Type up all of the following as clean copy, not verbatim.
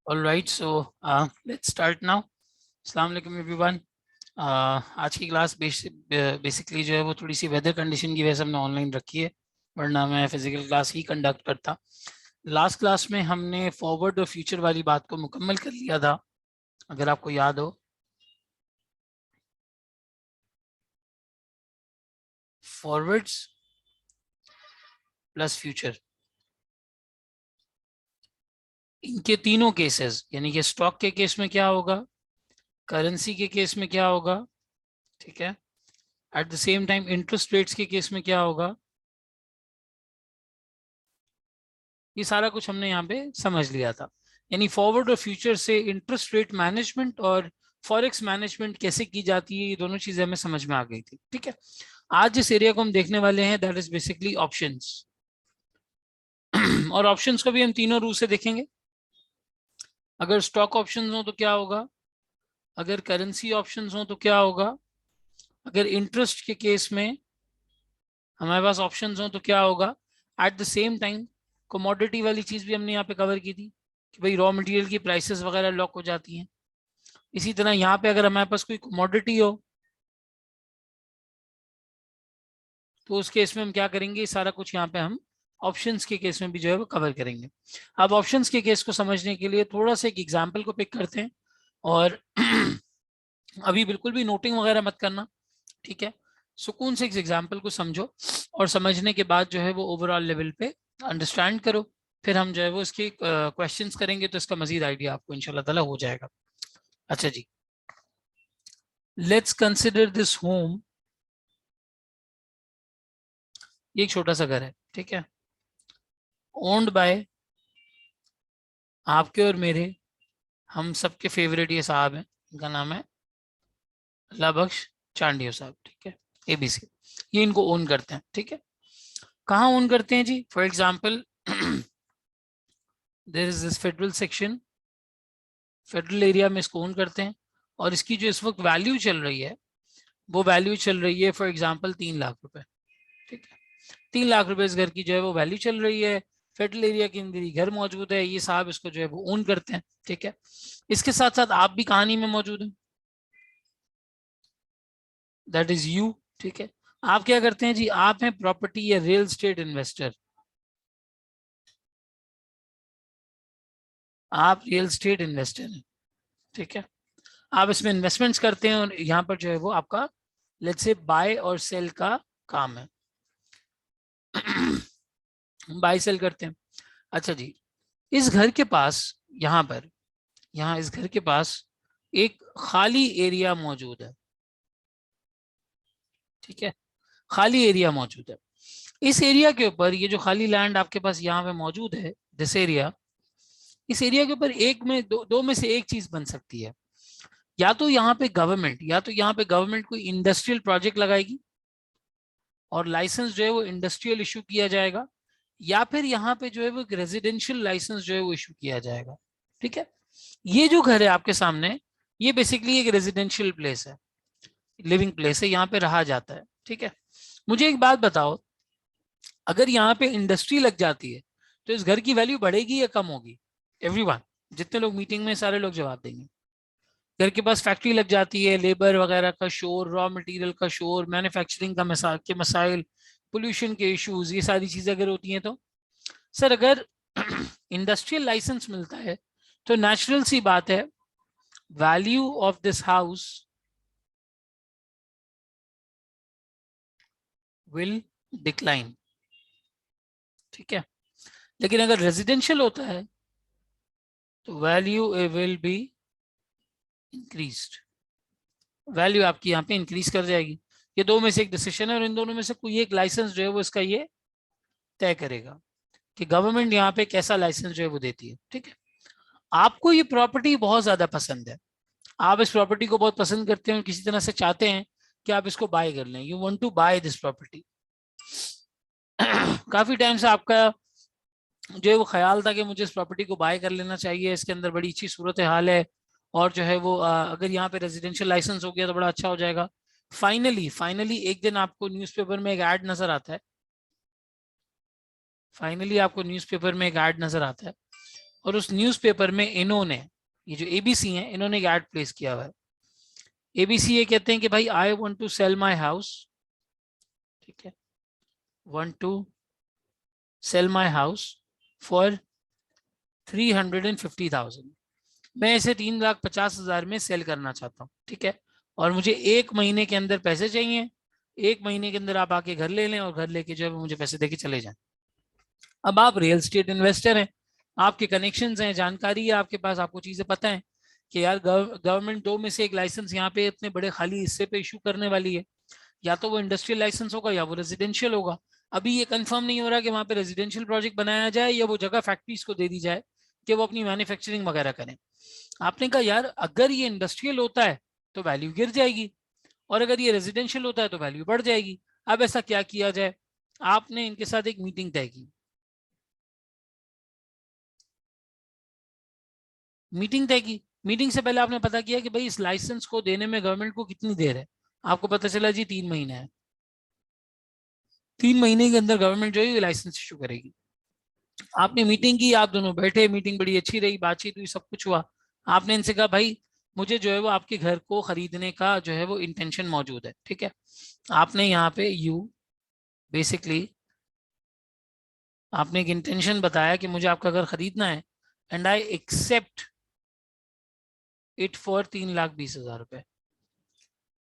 All right, so let's start now. अस्सलाम वालेकुम everyone. आज की क्लास बेसिकली जो है वो थोड़ी सी वेदर कंडीशन की वजह से हमने ऑनलाइन रखी है, वरना मैं फिजिकल क्लास ही कंडक्ट करता। लास्ट क्लास में हमने फॉरवर्ड और फ्यूचर वाली बात को मुकम्मल कर लिया था, अगर आपको याद हो। फॉरवर्ड्स प्लस फ्यूचर, इनके तीनों केसेस, यानी कि स्टॉक के केस में क्या होगा, करेंसी के केस में क्या होगा, ठीक है, eight the same time interest rates के केस में क्या होगा, ये सारा कुछ हमने यहाँ पे समझ लिया था। यानी फॉरवर्ड और फ्यूचर से इंटरेस्ट रेट मैनेजमेंट और फॉरेक्स मैनेजमेंट कैसे की जाती है, ये दोनों चीजें हमें समझ में आ गई थी। ठीक है, आज जिस एरिया को हम देखने वाले हैं दैट इज बेसिकली ऑप्शंस। और ऑप्शंस को भी हम तीनों रूल से देखेंगे। अगर स्टॉक ऑप्शंस हो तो क्या होगा, अगर करेंसी ऑप्शंस हो तो क्या होगा, अगर इंटरेस्ट के केस में हमारे पास ऑप्शंस हो तो क्या होगा। Eight the same time commodity वाली चीज भी हमने यहाँ पे कवर की थी कि भाई रॉ मटेरियल की प्राइसेस वगैरह लॉक हो जाती हैं। इसी तरह यहाँ पे अगर हमारे पास कोई कमोडिटी हो तो उस केस में हम क्या करेंगे, सारा कुछ यहाँ पे हम ऑप्शंस के केस में भी जो है वो कवर करेंगे। अब ऑप्शंस के केस को समझने के लिए थोड़ा सा एक एग्जाम्पल को पिक करते हैं, और अभी बिल्कुल भी नोटिंग वगैरह मत करना, ठीक है। सुकून से इस एग्जाम्पल को समझो और समझने के बाद जो है वो ओवरऑल लेवल पे अंडरस्टैंड करो। फिर हम जो है वो इसके क्वेश्चंस करेंगे तो इसका मजीद आइडिया आपको इंशाल्लाह ताला हो जाएगा। अच्छा जी, लेट्स कंसिडर दिस होम। ये एक छोटा सा घर है, ठीक है, ओन्ड बाय आपके और मेरे, हम सबके फेवरेट ये साहब हैं, इनका नाम है अल्लाह बख्श चांडियो साहब, ठीक है, एबीसी। ये इनको ओन करते हैं, ठीक है। कहाँ ओन करते हैं जी, for example there is this federal section, federal area में इसको ओन करते हैं। और इसकी जो इस वक्त वैल्यू चल रही है वो वैल्यू चल रही है फॉर एग्जाम्पल 3 लाख रुपए, ठीक है। 3 लाख रुपए इस घर की जो है वो वैल्यू चल रही है। फेडरल एरिया के अंदर ही घर मौजूद है, ये साहब इसको जो है वो ओन करते हैं, ठीक है। इसके साथ साथ आप भी कहानी में मौजूद हैं, दैट इज यू, ठीक है। आप क्या करते हैं जी, आप हैं प्रॉपर्टी या रियल स्टेट इन्वेस्टर। आप रियल स्टेट इन्वेस्टर हैं, ठीक है। आप इसमें इन्वेस्टमेंट्स करते हैं और यहाँ पर जो है वो आपका लेट्स से बाय और सेल का काम है। बाय सेल करते हैं। अच्छा जी, इस घर के पास, यहाँ पर, यहाँ इस घर के पास एक खाली एरिया मौजूद है, ठीक है, खाली एरिया मौजूद है। इस एरिया के ऊपर, ये जो खाली लैंड आपके पास यहाँ पे मौजूद है, दिस एरिया, इस एरिया के ऊपर एक में दो में से एक चीज बन सकती है। या तो यहाँ पे गवर्नमेंट, या तो यहाँ पे गवर्नमेंट कोई इंडस्ट्रियल प्रोजेक्ट लगाएगी और लाइसेंस जो है वो इंडस्ट्रियल इशू किया जाएगा, या फिर यहाँ पे जो है वो रेजिडेंशियल लाइसेंस जो है वो इशू किया जाएगा, ठीक है। ये जो घर है आपके सामने, ये बेसिकली एक रेजिडेंशियल प्लेस है, लिविंग प्लेस है, यहाँ पे रहा जाता है, ठीक है। मुझे एक बात बताओ, अगर यहाँ पे इंडस्ट्री लग जाती है तो इस घर की वैल्यू बढ़ेगी या कम होगी? एवरीवन, जितने लोग मीटिंग में, सारे लोग जवाब देंगे। घर के पास फैक्ट्री लग जाती है, लेबर वगैरह का शोर, रॉ मटेरियल का शोर, मैन्युफैक्चरिंग का के मसाइल, पोल्यूशन के इश्यूज, ये सारी चीजें अगर होती हैं तो सर, अगर इंडस्ट्रियल लाइसेंस मिलता है तो नेचुरल सी बात है, value of this house will decline, ठीक है। लेकिन अगर रेजिडेंशियल होता है तो value will be increased, value आपकी यहाँ पे इंक्रीज कर जाएगी। ये दो में से एक डिसीजन है और इन दोनों में से कोई एक लाइसेंस जो है वो इसका ये तय करेगा कि गवर्नमेंट यहाँ पे कैसा लाइसेंस जो है वो देती है, ठीक है। आपको ये प्रॉपर्टी बहुत ज्यादा पसंद है, आप इस प्रॉपर्टी को बहुत पसंद करते हैं और किसी तरह से चाहते हैं कि आप इसको बाय कर लें, you want to buy this property. काफी टाइम से आपका जो है वो ख्याल था कि मुझे इस प्रॉपर्टी को बाय कर लेना चाहिए, इसके अंदर बड़ी अच्छी सूरत हाल है, और जो है वो अगर यहाँ पे रेजिडेंशियल लाइसेंस हो गया तो बड़ा अच्छा हो जाएगा। फाइनली फाइनली एक दिन आपको न्यूज़पेपर में एक ऐड नजर आता है, फाइनली आपको न्यूज़पेपर में एक ऐड नजर आता है और उस न्यूज़पेपर में इन्होंने, ये जो एबीसी है, इन्होंने एक एड प्लेस किया हुआ है। एबीसी ये कहते हैं कि भाई I want to sell my house, ठीक है, want to sell my house for 350,000, मैं इसे 3,50,000 में सेल करना चाहता हूँ, ठीक है, और मुझे 1 महीने के अंदर पैसे चाहिए, 1 महीने के अंदर आप आके घर ले लें और घर लेके जो है मुझे पैसे देके चले जाएं। अब आप रियल स्टेट इन्वेस्टर हैं, आपके कनेक्शंस हैं, जानकारी है आपके पास, आपको चीजें पता है कि यार गवर्नमेंट 2 में से एक लाइसेंस यहाँ पे इतने बड़े खाली हिस्से पे इशू करने वाली है, या तो वो इंडस्ट्रियल लाइसेंस होगा या वो रेजिडेंशियल होगा। अभी ये कंफर्म नहीं हो रहा कि वहाँ पे रेजिडेंशियल प्रोजेक्ट बनाया जाए या वो जगह फैक्ट्रीज को दे दी जाए कि वो अपनी मैन्युफैक्चरिंग वगैरह करें। आपने कहा यार अगर ये इंडस्ट्रियल होता है तो वैल्यू गिर जाएगी, और अगर ये रेजिडेंशियल होता है तो वैल्यू बढ़ जाएगी। अब ऐसा क्या किया जाए? आपने इनके साथ एक मीटिंग तय की। मीटिंग से पहले आपने पता किया कि भाई इस लाइसेंस को देने में गवर्नमेंट को कितनी देर है। आपको पता चला जी 3 महीने है, 3 महीने के अंदर गवर्नमेंट जो है लाइसेंस इशू करेगी। आपने मीटिंग की, आप दोनों बैठे, मीटिंग बड़ी अच्छी रही, बातचीत हुई, सब कुछ हुआ। आपने इनसे कहा भाई मुझे जो है वो आपके घर को खरीदने का जो है वो इंटेंशन मौजूद है, ठीक है। आपने यहाँ पे बेसिकली आपने एक इंटेंशन बताया कि मुझे आपका घर खरीदना है, and I accept it for 3,20,000 रुपए।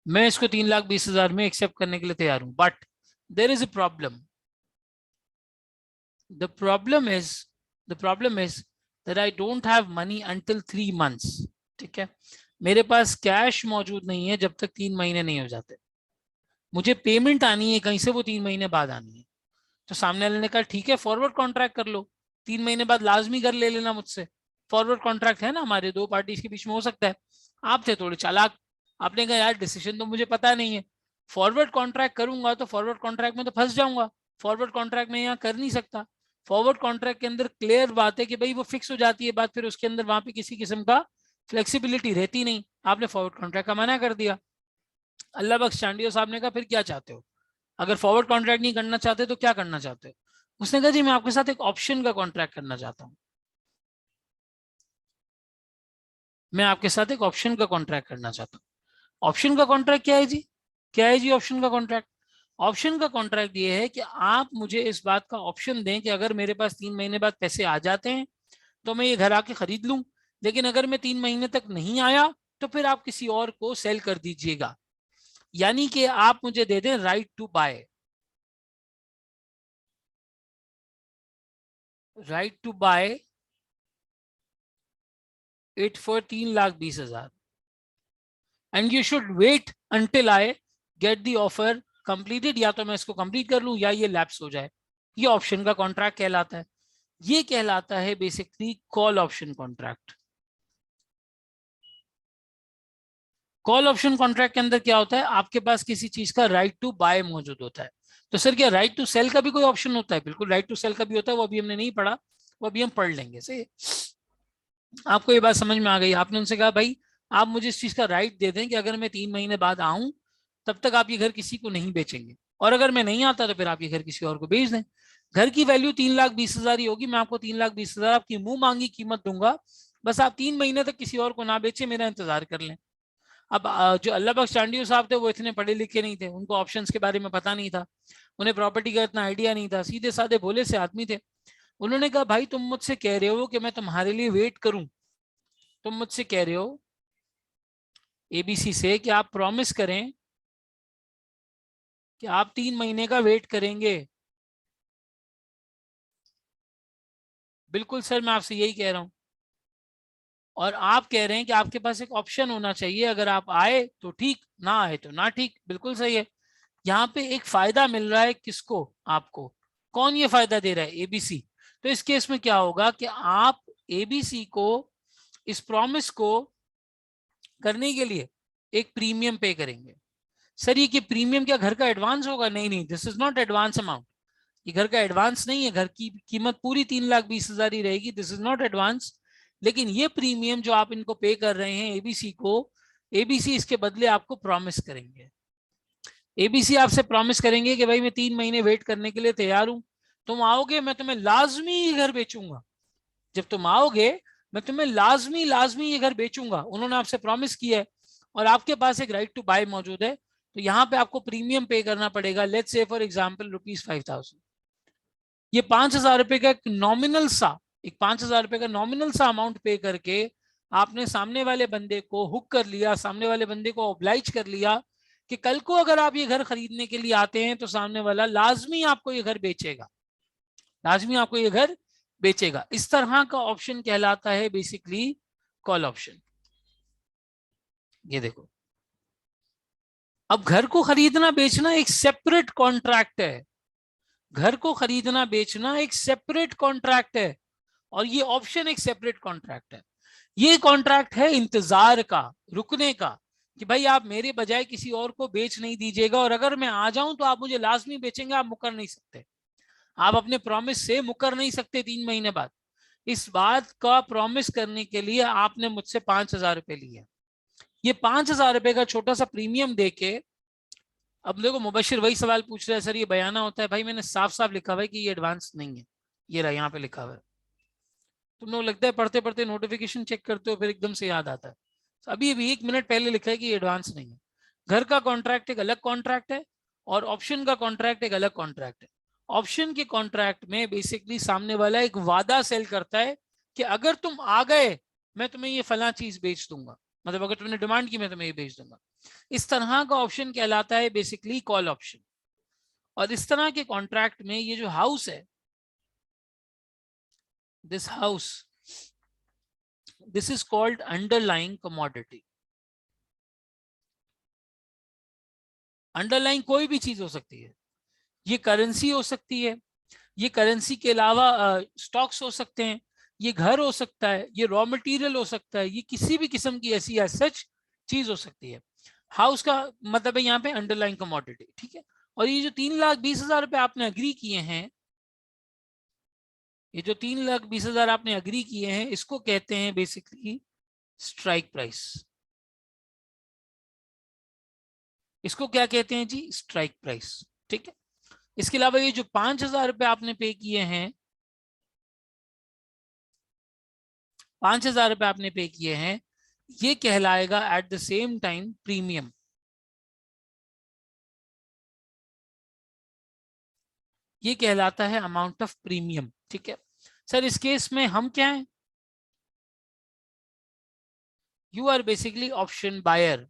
मैं इसको 3,20,000 में एक्सेप्ट करने के लिए तैयार हूं, but there is a problem. The problem is the problem is that I don't have money until 3 months, ठीक है। मेरे पास कैश मौजूद नहीं है जब तक 3 महीने नहीं हो जाते। मुझे पेमेंट आनी है कहीं से, वो 3 महीने बाद आनी है। तो सामने वाले ने कहा ठीक है फॉरवर्ड कॉन्ट्रैक्ट कर लो, 3 महीने बाद लाजमी कर ले लेना मुझसे। फॉरवर्ड कॉन्ट्रैक्ट है ना, हमारे दो पार्टीज के बीच में हो सकता है। आप थे थोड़े चालाक, आपने कहा यार डिसीजन तो मुझे पता नहीं है, फॉरवर्ड कॉन्ट्रैक्ट करूंगा तो फॉरवर्ड कॉन्ट्रैक्ट में तो फंस जाऊंगा, फॉरवर्ड कॉन्ट्रैक्ट में यहाँ कर नहीं सकता। फॉरवर्ड कॉन्ट्रैक्ट के अंदर क्लियर बात है कि भाई वो फिक्स हो जाती है बात, फिर उसके अंदर वहां पे किसी किस्म का फ्लेक्सिबिलिटी रहती नहीं। आपने फॉरवर्ड कॉन्ट्रैक्ट का मना कर दिया। अल्लाह बख्श चांडियो साहब ने कहा फिर क्या चाहते हो, अगर फॉरवर्ड कॉन्ट्रैक्ट नहीं करना चाहते तो क्या करना चाहते हो? उसने कहा जी मैं आपके साथ एक ऑप्शन का कॉन्ट्रैक्ट करना चाहता हूं, मैं आपके साथ एक ऑप्शन का कॉन्ट्रैक्ट करना चाहता हूं। ऑप्शन का कॉन्ट्रैक्ट क्या है जी? क्या है जी ऑप्शन का कॉन्ट्रैक्ट? ऑप्शन का कॉन्ट्रैक्ट ये है कि आप मुझे इस बात का ऑप्शन दें कि अगर मेरे पास 3 महीने बाद पैसे आ जाते हैं तो मैं ये घर आके खरीद लूं, लेकिन अगर मैं 3 महीने तक नहीं आया तो फिर आप किसी और को सेल कर दीजिएगा। यानी कि आप मुझे दे दें right to buy, right to buy it for 3,20,000, and you should wait until I get the offer completed. या तो मैं इसको कंप्लीट कर लूं या ये लैप्स हो जाए। ये ऑप्शन का कॉन्ट्रैक्ट कहलाता है। ये कहलाता है basically call option contract. Call option contract के अंदर क्या होता है, आपके पास किसी चीज का राइट टू बाय मौजूद होता है। तो सर क्या राइट टू सेल का भी कोई ऑप्शन होता है? बिल्कुल राइट टू सेल का भी होता है, वो अभी हमने नहीं पढ़ा, वो अभी हम पढ़ लेंगे। सही, आपको ये बात समझ में आ गई? आपने उनसे कहा भाई आप मुझे इस चीज का राइट दे दें कि अगर मैं 3 महीने बाद आऊं तब तक आप ये घर किसी को नहीं बेचेंगे, और अगर मैं नहीं आता तो फिर आप ये घर किसी और को बेच दें। घर की वैल्यू 3,20,000 ही होगी, मैं आपको 3,20,000 आपकी मुंह मांगी कीमत दूंगा, बस आप 3 महीने तक किसी और को ना बेचे, मेरा इंतजार कर लें। अब जो अल्लाह बख्श चांडियो साहब थे वो इतने पढ़े लिखे नहीं थे, उनको ऑप्शंस के बारे में पता नहीं था, उन्हें प्रॉपर्टी का इतना आइडिया नहीं था, सीधे साधे भोले से आदमी थे। उन्होंने कहा भाई तुम मुझसे कह रहे हो कि मैं तुम्हारे लिए वेट करूं, तुम मुझसे कह रहे हो एबीसी से कि आप प्रॉमिस करें कि आप 3 महीने का वेट करेंगे। बिल्कुल सर मैं आपसे यही कह रहा हूं, और आप कह रहे हैं कि आपके पास एक ऑप्शन होना चाहिए, अगर आप आए तो ठीक, ना आए तो ना ठीक। बिल्कुल सही है। यहाँ पे एक फायदा मिल रहा है किसको? आपको। कौन ये फायदा दे रहा है? एबीसी। तो इस केस में क्या होगा कि आप एबीसी को इस प्रॉमिस को करने के लिए एक प्रीमियम पे करेंगे। सर ये कि प्रीमियम क्या घर का एडवांस होगा? नहीं नहीं, this is not advance amount. ये घर का एडवांस नहीं है, घर की कीमत पूरी 3,20,000 ही रहेगी, दिस इज नॉट एडवांस। लेकिन ये प्रीमियम जो आप इनको पे कर रहे हैं एबीसी को, एबीसी इसके बदले आपको प्रॉमिस करेंगे। एबीसी आपसे प्रॉमिस करेंगे कि भाई मैं 3 महीने वेट करने के लिए तैयार हूं, तुम आओगे मैं तुम्हें लाजमी घर बेचूंगा। जब तुम आओगे मैं तुम्हें लाजमी लाजमी ये घर बेचूंगा, उन्होंने आपसे प्रॉमिस किया है और आपके पास एक राइट टू बाय मौजूद है, तो यहाँ पे आपको प्रीमियम पे करना पड़ेगा। Let's say for example ₹5,000। ये 5,000 रुपए का एक नॉमिनल सा, एक 5,000 रुपए का नॉमिनल सा अमाउंट पे करके आपने सामने वाले बंदे को हुक कर लिया, सामने वाले बंदे को ऑब्लाइज कर लिया कि कल को अगर आप ये घर खरीदने के लिए आते हैं तो सामने वाला लाजमी आपको ये घर बेचेगा, लाजमी आपको ये घर बेचेगा। इस तरह का ऑप्शन कहलाता है बेसिकली कॉल ऑप्शन। ये देखो, अब घर को खरीदना बेचना एक सेपरेट कॉन्ट्रैक्ट है, घर को खरीदना बेचना एक सेपरेट कॉन्ट्रैक्ट है और ये ऑप्शन एक सेपरेट कॉन्ट्रैक्ट है। ये कॉन्ट्रैक्ट है इंतजार का, रुकने का, कि भाई आप मेरे बजाय किसी और को बेच नहीं दीजिएगा और अगर मैं आ जाऊं तो आप मुझे लाजमी बेचेंगे, आप मुकर नहीं सकते, आप अपने प्रॉमिस से मुकर नहीं सकते 3 महीने बाद। इस बात का प्रॉमिस करने के लिए आपने मुझसे 5,000 रुपए लिए। ये 5,000 रुपए का छोटा सा प्रीमियम देके, अब देखो मुबशिर वही सवाल पूछ रहा है, सर ये बयाना होता है? भाई मैंने साफ साफ लिखा हुआ है कि ये एडवांस नहीं है, ये रहा यहाँ पे लिखा हुआ है। तुम लोग लगता है पढ़ते पढ़ते नोटिफिकेशन चेक करते हो फिर एकदम से याद आता है, अभी अभी 1 मिनट पहले लिखा है कि ये एडवांस नहीं है। घर का कॉन्ट्रैक्ट एक अलग कॉन्ट्रैक्ट है और ऑप्शन का कॉन्ट्रैक्ट एक अलग कॉन्ट्रैक्ट है। ऑप्शन के कॉन्ट्रैक्ट में बेसिकली सामने वाला एक वादा सेल करता है कि अगर तुम आ गए मैं तुम्हें ये फला चीज बेच दूंगा, मतलब अगर तुमने डिमांड की मैं तुम्हें ये बेच दूंगा। इस तरह का ऑप्शन कहलाता है बेसिकली कॉल ऑप्शन। और इस तरह के कॉन्ट्रैक्ट में ये जो हाउस है, this house, this is called underlying commodity. Underlying कोई भी चीज हो सकती है, ये करेंसी हो सकती है, ये करेंसी के अलावा स्टॉक्स हो सकते हैं, ये घर हो सकता है, ये रॉ मटेरियल हो सकता है, ये किसी भी किस्म की ऐसी सच चीज हो सकती है। हाउस का मतलब है यहाँ पे अंडरलाइंग कमोडिटी, ठीक है। और ये जो 3,20,000 रुपए आपने अग्री किए हैं, ये जो 3,20,000 आपने अग्री किए हैं, इसको कहते हैं बेसिकली स्ट्राइक प्राइस। इसको क्या कहते हैं जी? स्ट्राइक प्राइस, ठीक है। इसके अलावा ये जो 5,000 रुपए आपने पे किए हैं, 5,000 रुपए आपने पे किए हैं, ये कहलाएगा eight the same time premium. ये कहलाता है अमाउंट ऑफ प्रीमियम, ठीक है। सर इस केस में हम क्या हैं? You are basically option buyer.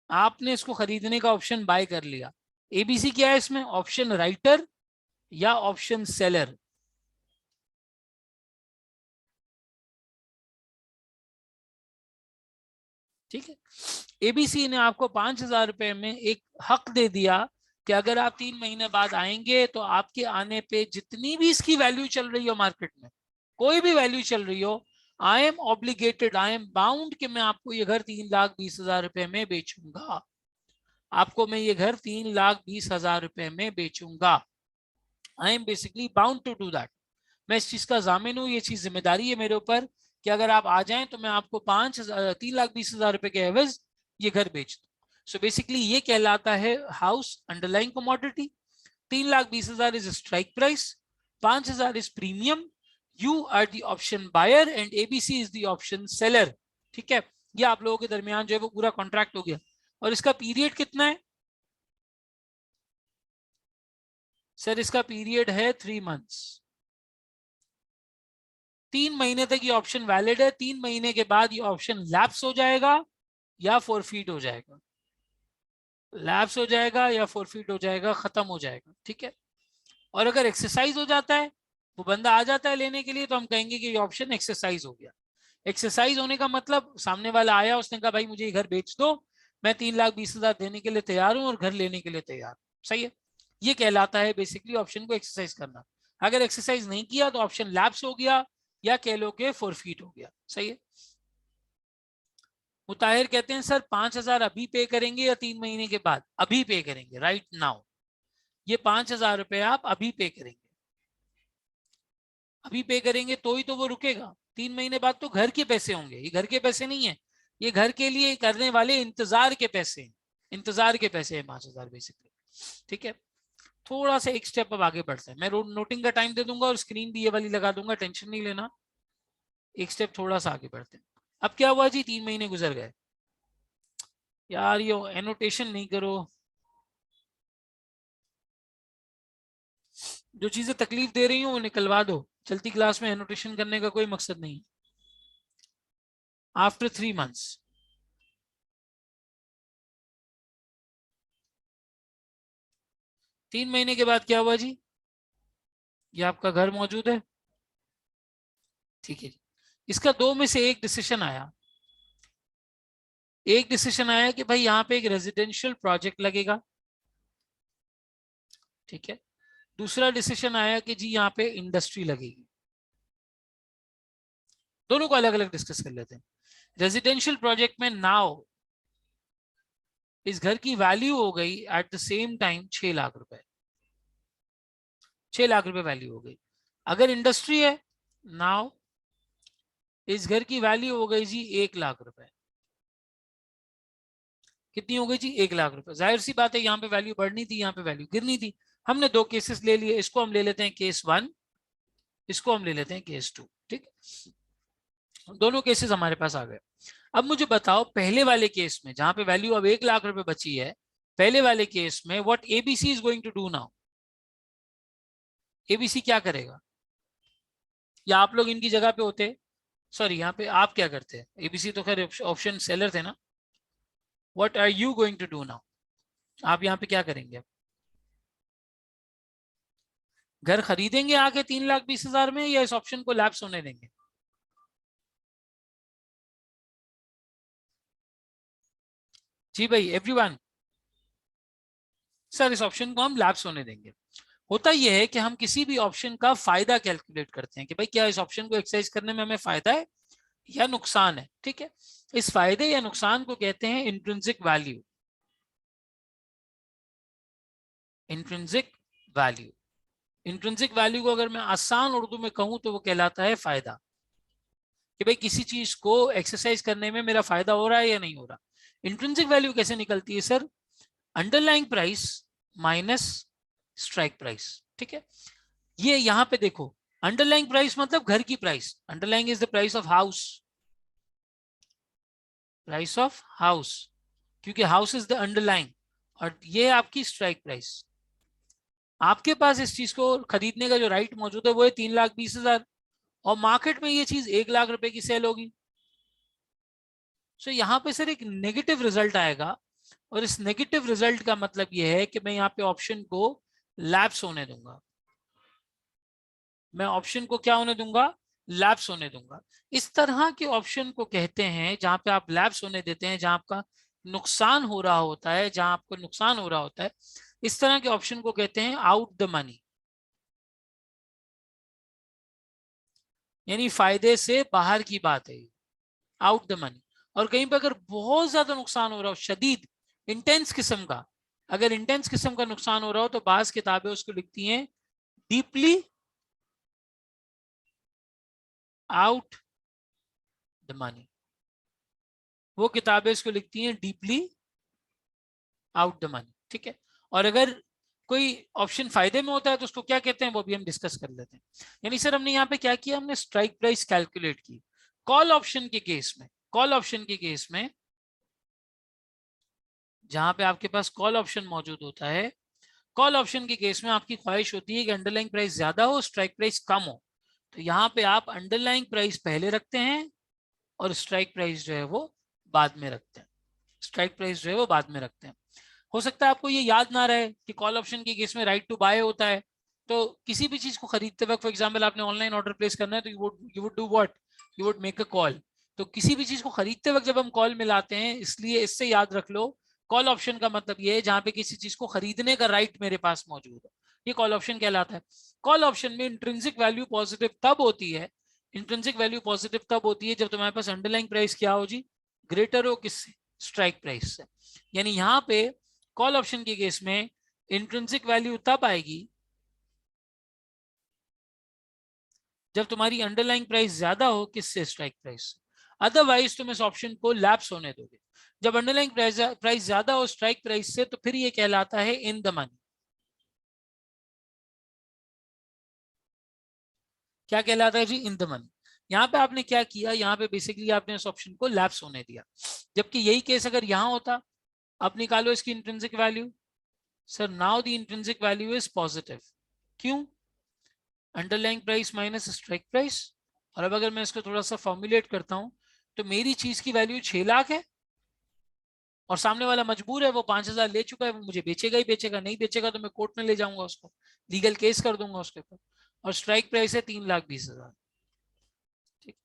आपने इसको खरीदने का ऑप्शन बाय कर लिया। एबीसी क्या है इसमें? ऑप्शन राइटर या ऑप्शन सेलर। ठीक है, एबीसी ने आपको 5,000 रुपए में एक हक दे दिया कि अगर आप 3 महीने बाद आएंगे तो आपके आने पे जितनी भी इसकी वैल्यू चल रही हो मार्केट में, कोई भी वैल्यू चल रही हो, I am obligated, I am bound कि मैं आपको ये घर 3,20,000 रुपए में बेचूंगा। आपको मैं ये घर 3,20,000 रुपए में बेचूंगा। I am basically bound to do that. मैं इस चीज का जामिन हूँ, ये चीज जिम्मेदारी है मेरे ऊपर कि अगर आप आ जाएं तो मैं आपको 3,20,000 रुपए के एवज ये घर बेच दूं। सो बेसिकली ये कहलाता है house underlying commodity. 3,20,000 is strike price, 5,000 is premium, you are the option buyer and ABC is the option seller. ठीक है, ये आप लोगों के दरमियान जो है वो पूरा कॉन्ट्रैक्ट हो गया। और इसका पीरियड कितना है? सर इसका पीरियड है 3 मंथ्स। 3 महीने तक ये ऑप्शन वैलिड है। 3 महीने के बाद ये ऑप्शन लैप्स हो जाएगा या फॉरफीट हो जाएगा, लैप्स हो जाएगा या फॉरफीट हो जाएगा, खत्म हो जाएगा। ठीक है, और अगर एक्सरसाइज हो जाता है, वो बंदा आ जाता है लेने के लिए, तो हम कहेंगे कि ये ऑप्शन एक्सरसाइज हो गया। एक्सरसाइज होने का मतलब सामने वाला आया, उसने कहा भाई मुझे ये घर बेच दो, मैं 3,20,000 देने के लिए तैयार हूं और घर लेने के लिए तैयार। सही है, ये कहलाता है बेसिकली ऑप्शन को एक्सरसाइज करना। अगर एक्सरसाइज नहीं किया तो ऑप्शन लैप्स हो गया या कह लो कि फॉरफीट हो गया। सही है। मुताहिर कहते हैं सर 5,000 अभी पे करेंगे या 3 महीने के बाद? अभी पे करेंगे, राइट नाउ। ये 5,000 रुपए आप अभी पे करेंगे। अभी पे करेंगे तो ही तो वो रुकेगा। 3 महीने बाद तो घर के पैसे होंगे, ये घर के पैसे नहीं है, ये घर के लिए करने वाले इंतजार के पैसे हैं, इंतजार के पैसे हैं 5,000 बेसिकली। ठीक है, थोड़ा सा एक स्टेप अब आगे बढ़ते हैं। मैं नोटिंग का टाइम दे दूंगा और स्क्रीन भी ये वाली लगा दूंगा, टेंशन नहीं लेना। एक स्टेप थोड़ा सा आगे बढ़ते हैं। अब क्या हुआ जी, 3 महीने गुजर गए। यार ये एनोटेशन नहीं करो, जो चीजें तकलीफ दे रही हो वो निकलवा दो। चलती क्लास में एनोटेशन करने का कोई मकसद नहीं। आफ्टर 3 मंथ्स, 3 महीने के बाद क्या हुआ जी, ये आपका घर मौजूद है, ठीक है जी। इसका दो में से एक डिसीजन आया। एक डिसीजन आया कि भाई यहाँ पे एक रेजिडेंशियल प्रोजेक्ट लगेगा, ठीक है। दूसरा डिसीजन आया कि जी यहाँ पे इंडस्ट्री लगेगी। दोनों को अलग अलग डिस्कस कर लेते हैं। रेजिडेंशियल प्रोजेक्ट में नाउ इस घर की वैल्यू हो गई eight the same time 6 lakh रुपए। 6 लाख रुपए वैल्यू हो गई। अगर इंडस्ट्री है, नाउ इस घर की वैल्यू हो गई जी 1 लाख रुपए। कितनी हो गई जी, 1 लाख रुपए। जाहिर सी बात है यहाँ पे वैल्यू बढ़नी थी, यहाँ पे वैल्यू गिरनी थी। हमने दो केसेस ले लिए, इसको हम ले लेते हैं केस 1, इसको हम ले लेते हैं केस 2, ठीक है। दोनों केसेस हमारे पास आ गए। अब मुझे बताओ, पहले वाले केस में जहां पे वैल्यू अब 1 लाख रुपए बची है, पहले वाले केस में what ABC is going to do now. ABC क्या करेगा, या आप लोग इनकी जगह पे होते, सॉरी यहाँ पे आप क्या करते, एबीसी तो खैर ऑप्शन सेलर थे ना। What are you going to do now, आप यहाँ पे क्या करेंगे। घर खरीदेंगे आके 3,20,000 में, या इस ऑप्शन को लैप्स होने देंगे। जी भाई एवरीवन, सर इस ऑप्शन को हम लैप्स होने देंगे। होता यह है कि हम किसी भी ऑप्शन का फायदा कैलकुलेट करते हैं कि भाई क्या इस ऑप्शन को एक्सरसाइज करने में हमें फायदा है या नुकसान है, ठीक है। इस फायदे या नुकसान को कहते हैं intrinsic value. Intrinsic value, intrinsic value को अगर मैं आसान उर्दू में कहूं तो वो कहलाता है फायदा, कि भाई किसी चीज को एक्सरसाइज करने में मेरा फायदा हो रहा है या नहीं हो रहा। इंट्रिंसिक वैल्यू कैसे निकलती है sir, underlying price minus strike price, ठीक है। ये यहां पे देखो, अंडरलाइंग प्राइस मतलब घर की price, underlying is the price of house, price of house, क्योंकि हाउस इज द अंडरलाइंग, और ये आपकी स्ट्राइक प्राइस। आपके पास इस चीज को खरीदने का जो राइट मौजूद है वो है 3,20,000, और मार्केट में ये चीज 1 लाख रुपए की सेल होगी। सो यहाँ पे सर एक नेगेटिव रिजल्ट आएगा, और इस नेगेटिव रिजल्ट का मतलब ये है कि मैं यहाँ पे ऑप्शन को लैप्स होने दूंगा। मैं ऑप्शन को क्या होने दूंगा, लैप्स होने दूंगा। इस तरह के ऑप्शन को कहते हैं जहां पे आप लैप्स होने देते हैं, जहां आपका नुकसान हो रहा होता है, जहां आपको नुकसान हो रहा होता है, इस तरह के ऑप्शन को कहते हैं आउट द मनी, यानी फायदे से बाहर की बात है, आउट द मनी। और कहीं पर अगर बहुत ज्यादा नुकसान हो रहा हो, शदीद इंटेंस किस्म का, अगर इंटेंस किस्म का नुकसान हो रहा हो, तो बाज किताबें उसको लिखती हैं डीपली आउट द मनी। वो किताबें इसको लिखती हैं डीपली आउट द मनी, ठीक है। और अगर कोई ऑप्शन फायदे में होता है तो उसको क्या कहते हैं वो भी हम डिस्कस कर लेते हैं। यानी सर हमने यहाँ पे क्या किया, हमने स्ट्राइक प्राइस कैलकुलेट की। कॉल ऑप्शन के केस में, कॉल ऑप्शन के केस में जहां पे आपके पास कॉल ऑप्शन मौजूद होता है, कॉल ऑप्शन के केस में आपकी ख्वाहिश होती है कि अंडरलाइंग प्राइस ज्यादा हो, स्ट्राइक प्राइस कम हो। तो यहाँ पे आप अंडरलाइंग प्राइस पहले रखते हैं और स्ट्राइक प्राइस जो है वो बाद में रखते हैं, स्ट्राइक प्राइस जो है वो बाद में रखते हैं। हो सकता है आपको ये याद ना रहे कि कॉल ऑप्शन के केस में राइट टू बाय होता है। तो किसी भी चीज को खरीदते वक्त, फॉर एग्जांपल आपने ऑनलाइन ऑर्डर प्लेस करना है, तो you would do what, you would make a call. तो किसी भी चीज को खरीदते वक्त जब हम कॉल मिलाते हैं, इसलिए इससे याद रख लो, कॉल ऑप्शन का मतलब ये है जहां पे किसी चीज को खरीदने का राइट मेरे पास मौजूद है, ये कॉल ऑप्शन कहलाता है। कॉल ऑप्शन में इंट्रिंसिक वैल्यू पॉजिटिव तब होती है, इंट्रिंसिक वैल्यू पॉजिटिव तब होती है जब तुम्हारे पास अंडरलाइंग प्राइस क्या हो जी, ग्रेटर हो किससे, स्ट्राइक प्राइस से। यानी यहाँ पे कॉल ऑप्शन के केस में इंट्रिंसिक वैल्यू तब आएगी जब तुम्हारी अंडरलाइंग प्राइस ज्यादा हो किससे, स्ट्राइक प्राइस से। अदरवाइज तुम इस ऑप्शन को लैप्स होने दोगे। जब अंडरलाइंग प्राइस ज्यादा हो स्ट्राइक प्राइस से, तो फिर ये कहलाता है इन द मनी। क्या कहलाता है जी? इन द मनी। यहाँ पे आपने क्या किया, यहाँ पे बेसिकली आपने इस ऑप्शन को लैप्स होने दिया, जबकि यही केस अगर यहाँ होता, आप निकालो इसकी intrinsic value. Sir now the intrinsic value is positive. क्यों? Underlying price minus strike price. और अब अगर मैं इसको थोड़ा सा फॉर्मुलेट करता हूं, तो मेरी चीज की वैल्यू 6 लाख है और सामने वाला मजबूर है, वो 5,000 ले चुका है, वो मुझे बेचेगा ही बेचेगा, नहीं बेचेगा तो मैं कोर्ट में ले जाऊंगा उसको, लीगल केस कर दूंगा उसके ऊपर। और स्ट्राइक प्राइस है 3,20,000। ठीक।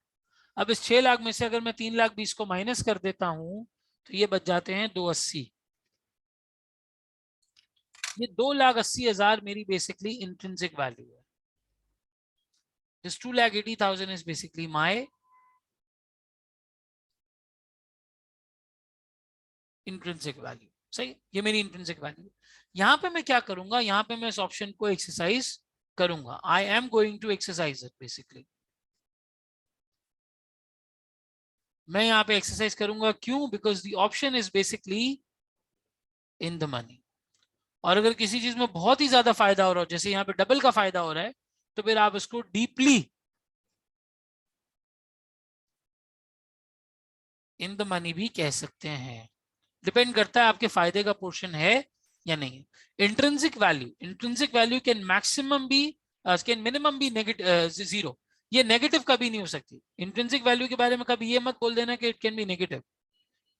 अब इस 6 लाख में से अगर मैं 3,20,000 को माइनस कर देता हूं, तो ये बच जाते हैं 280। ये 2,80,000 मेरी बेसिकली इंट्रिंसिक वैल्यू है। This 2,80,000 is basically my intrinsic value. सही, ये मेरी इंट्रिंसिक वैल्यू। यहाँ पे मैं क्या करूंगा, यहाँ पे मैं इस ऑप्शन को एक्सरसाइज करूंगा। I am going to exercise it basically. मैं यहाँ पे एक्सरसाइज करूंगा, क्यों? Because the option is basically in the money. और अगर किसी चीज में बहुत ही ज्यादा फायदा हो रहा हो, जैसे यहाँ पे डबल का फायदा हो रहा है, तो फिर आप इसको डीपली इन द मनी भी कह सकते हैं। डिपेंड करता है आपके फायदे का पोर्शन है या नहीं। Intrinsic value can maximum be, can minimum be negative, zero. ये नेगेटिव कभी नहीं हो सकती। इंट्रिंसिक वैल्यू के बारे में कभी ये मत बोल देना कि it can be negative.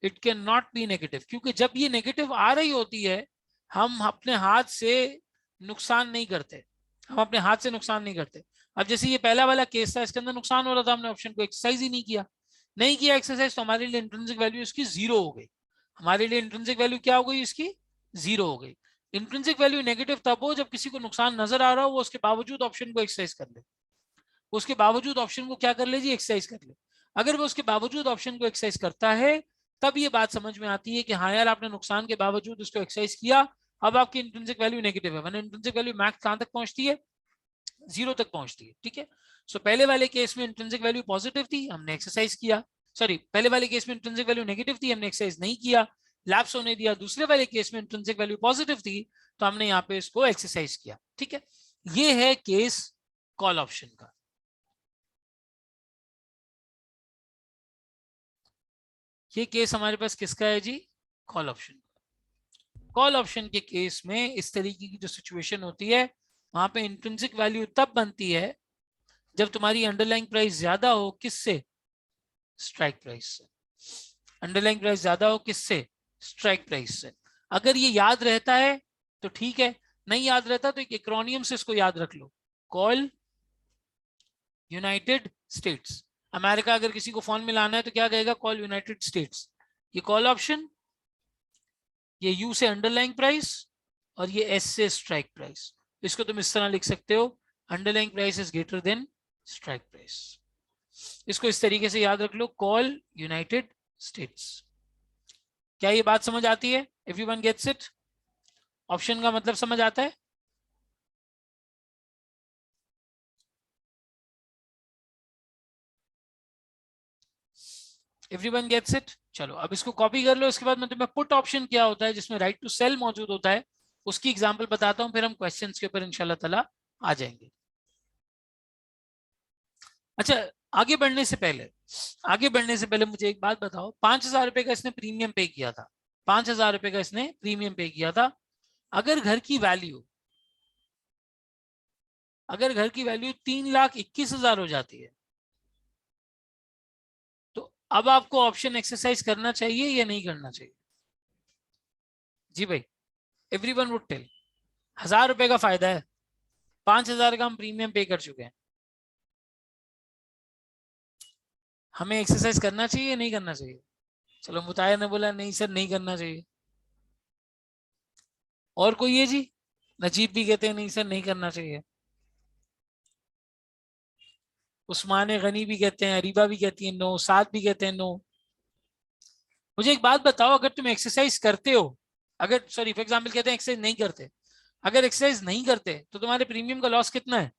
It can not be negative, क्योंकि जब ये नेगेटिव आ रही होती है, हम अपने हाथ से नुकसान नहीं करते। हम अपने हाथ से नुकसान नहीं करते। अब जैसे ये पहला वाला केस था, इसके अंदर नुकसान हो रहा था, हमने ऑप्शन को एक्सरसाइज ही नहीं किया एक्सरसाइज, तो हमारे लिए इंट्रिंसिक वैल्यू इसकी जीरो हो गई। हमारे लिए इंट्रिंसिक वैल्यू क्या हो गई इसकी? जीरो हो गई। इंट्रिंसिक वैल्यू नेगेटिव तब हो जब किसी को नुकसान नजर आ रहा हो, वो उसके बावजूद ऑप्शन को एक्सरसाइज कर ले। उसके बावजूद ऑप्शन को क्या कर ले जी? एक्सरसाइज कर ले। अगर वो उसके बावजूद ऑप्शन को एक्सरसाइज करता है, तब ये बात समझ में आती है कि हाँ यार, आपने नुकसान के बावजूद उसको एक्सरसाइज किया, अब आपकी इंट्रिंसिक वैल्यू नेगेटिव है। वरना इंट्रिंसिक वैल्यू मैक्स कहां तक पहुंचती है? जीरो तक पहुंचती है। ठीक है। सो पहले वाले केस में इंट्रिंसिक वैल्यू पॉजिटिव थी, हमने एक्सरसाइज किया। सॉरी, पहले वाले केस में इंट्रिंसिक वैल्यू नेगेटिव थी, हमने एक्सरसाइज नहीं किया, लैप्स होने दिया। दूसरे वाले केस में इंट्रिंसिक वैल्यू पॉजिटिव थी, तो हमने यहाँ पे इसको एक्सरसाइज किया। ठीक है। ये है केस कॉल ऑप्शन का। ये केस हमारे पास किसका है जी? Call option. कॉल ऑप्शन के केस में इस तरीके की जो सिचुएशन होती है, वहां पे इंट्रिंसिक वैल्यू तब बनती है जब तुम्हारी अंडरलाइंग प्राइस ज्यादा हो, किससे? स्ट्राइक प्राइस से। अंडरलाइंग प्राइस ज्यादा हो किससे? स्ट्राइक प्राइस से। अगर ये याद रहता है तो ठीक है, नहीं याद रहता तो एक एक्रोनियम से इसको याद रख लो, कॉल यूनाइटेड स्टेट्स। अमेरिका अगर किसी को फोन में लाना है तो क्या कहेगा? Call United states. ये कॉल ऑप्शन, ये यू से अंडरलाइंग प्राइस, और ये एस से स्ट्राइक प्राइस। इसको तुम इस तरह लिख सकते हो, underlying price is greater than strike price. इसको इस तरीके से याद रख लो, कॉल यूनाइटेड स्टेट्स। क्या ये बात समझ आती है? Everyone gets it? ऑप्शन का मतलब समझ आता है? Everyone gets it? चलो अब इसको कॉपी कर लो। इसके बाद मैं तुम्हें पुट ऑप्शन क्या होता है, जिसमें राइट टू सेल मौजूद होता है, उसकी एग्जांपल बताता हूं, फिर हम क्वेश्चंस के ऊपर इंशाल्लाह ताला आ जाएंगे। अच्छा, आगे बढ़ने से पहले मुझे एक बात बताओ, 5,000 रुपए का इसने प्रीमियम पे किया था। 5,000 रुपए का इसने प्रीमियम पे किया था। अगर घर की वैल्यू अगर घर की वैल्यू 3,21,000 हो जाती है, तो अब आपको ऑप्शन एक्सरसाइज करना चाहिए या नहीं करना चाहिए? जी भाई, एवरीवन वुड टेल। 1,000 रुपए का फायदा है, 5,000 का हम प्रीमियम पे कर चुके हैं। हमें एक्सरसाइज करना चाहिए या नहीं करना चाहिए? चलो, मुताहिर ने बोला नहीं सर, नहीं करना चाहिए। और कोई है जी? नजीब भी कहते हैं नहीं सर, नहीं करना चाहिए। उस्मान गनी भी कहते हैं, अरीबा भी कहती है नो, साद भी कहते हैं नो। मुझे एक बात बताओ, अगर तुम एक्सरसाइज करते हो, अगर सॉरी फॉर एग्जाम्पल कहते हैं एक्सरसाइज नहीं करते, अगर एक्सरसाइज नहीं करते तो तुम्हारे प्रीमियम का लॉस कितना है?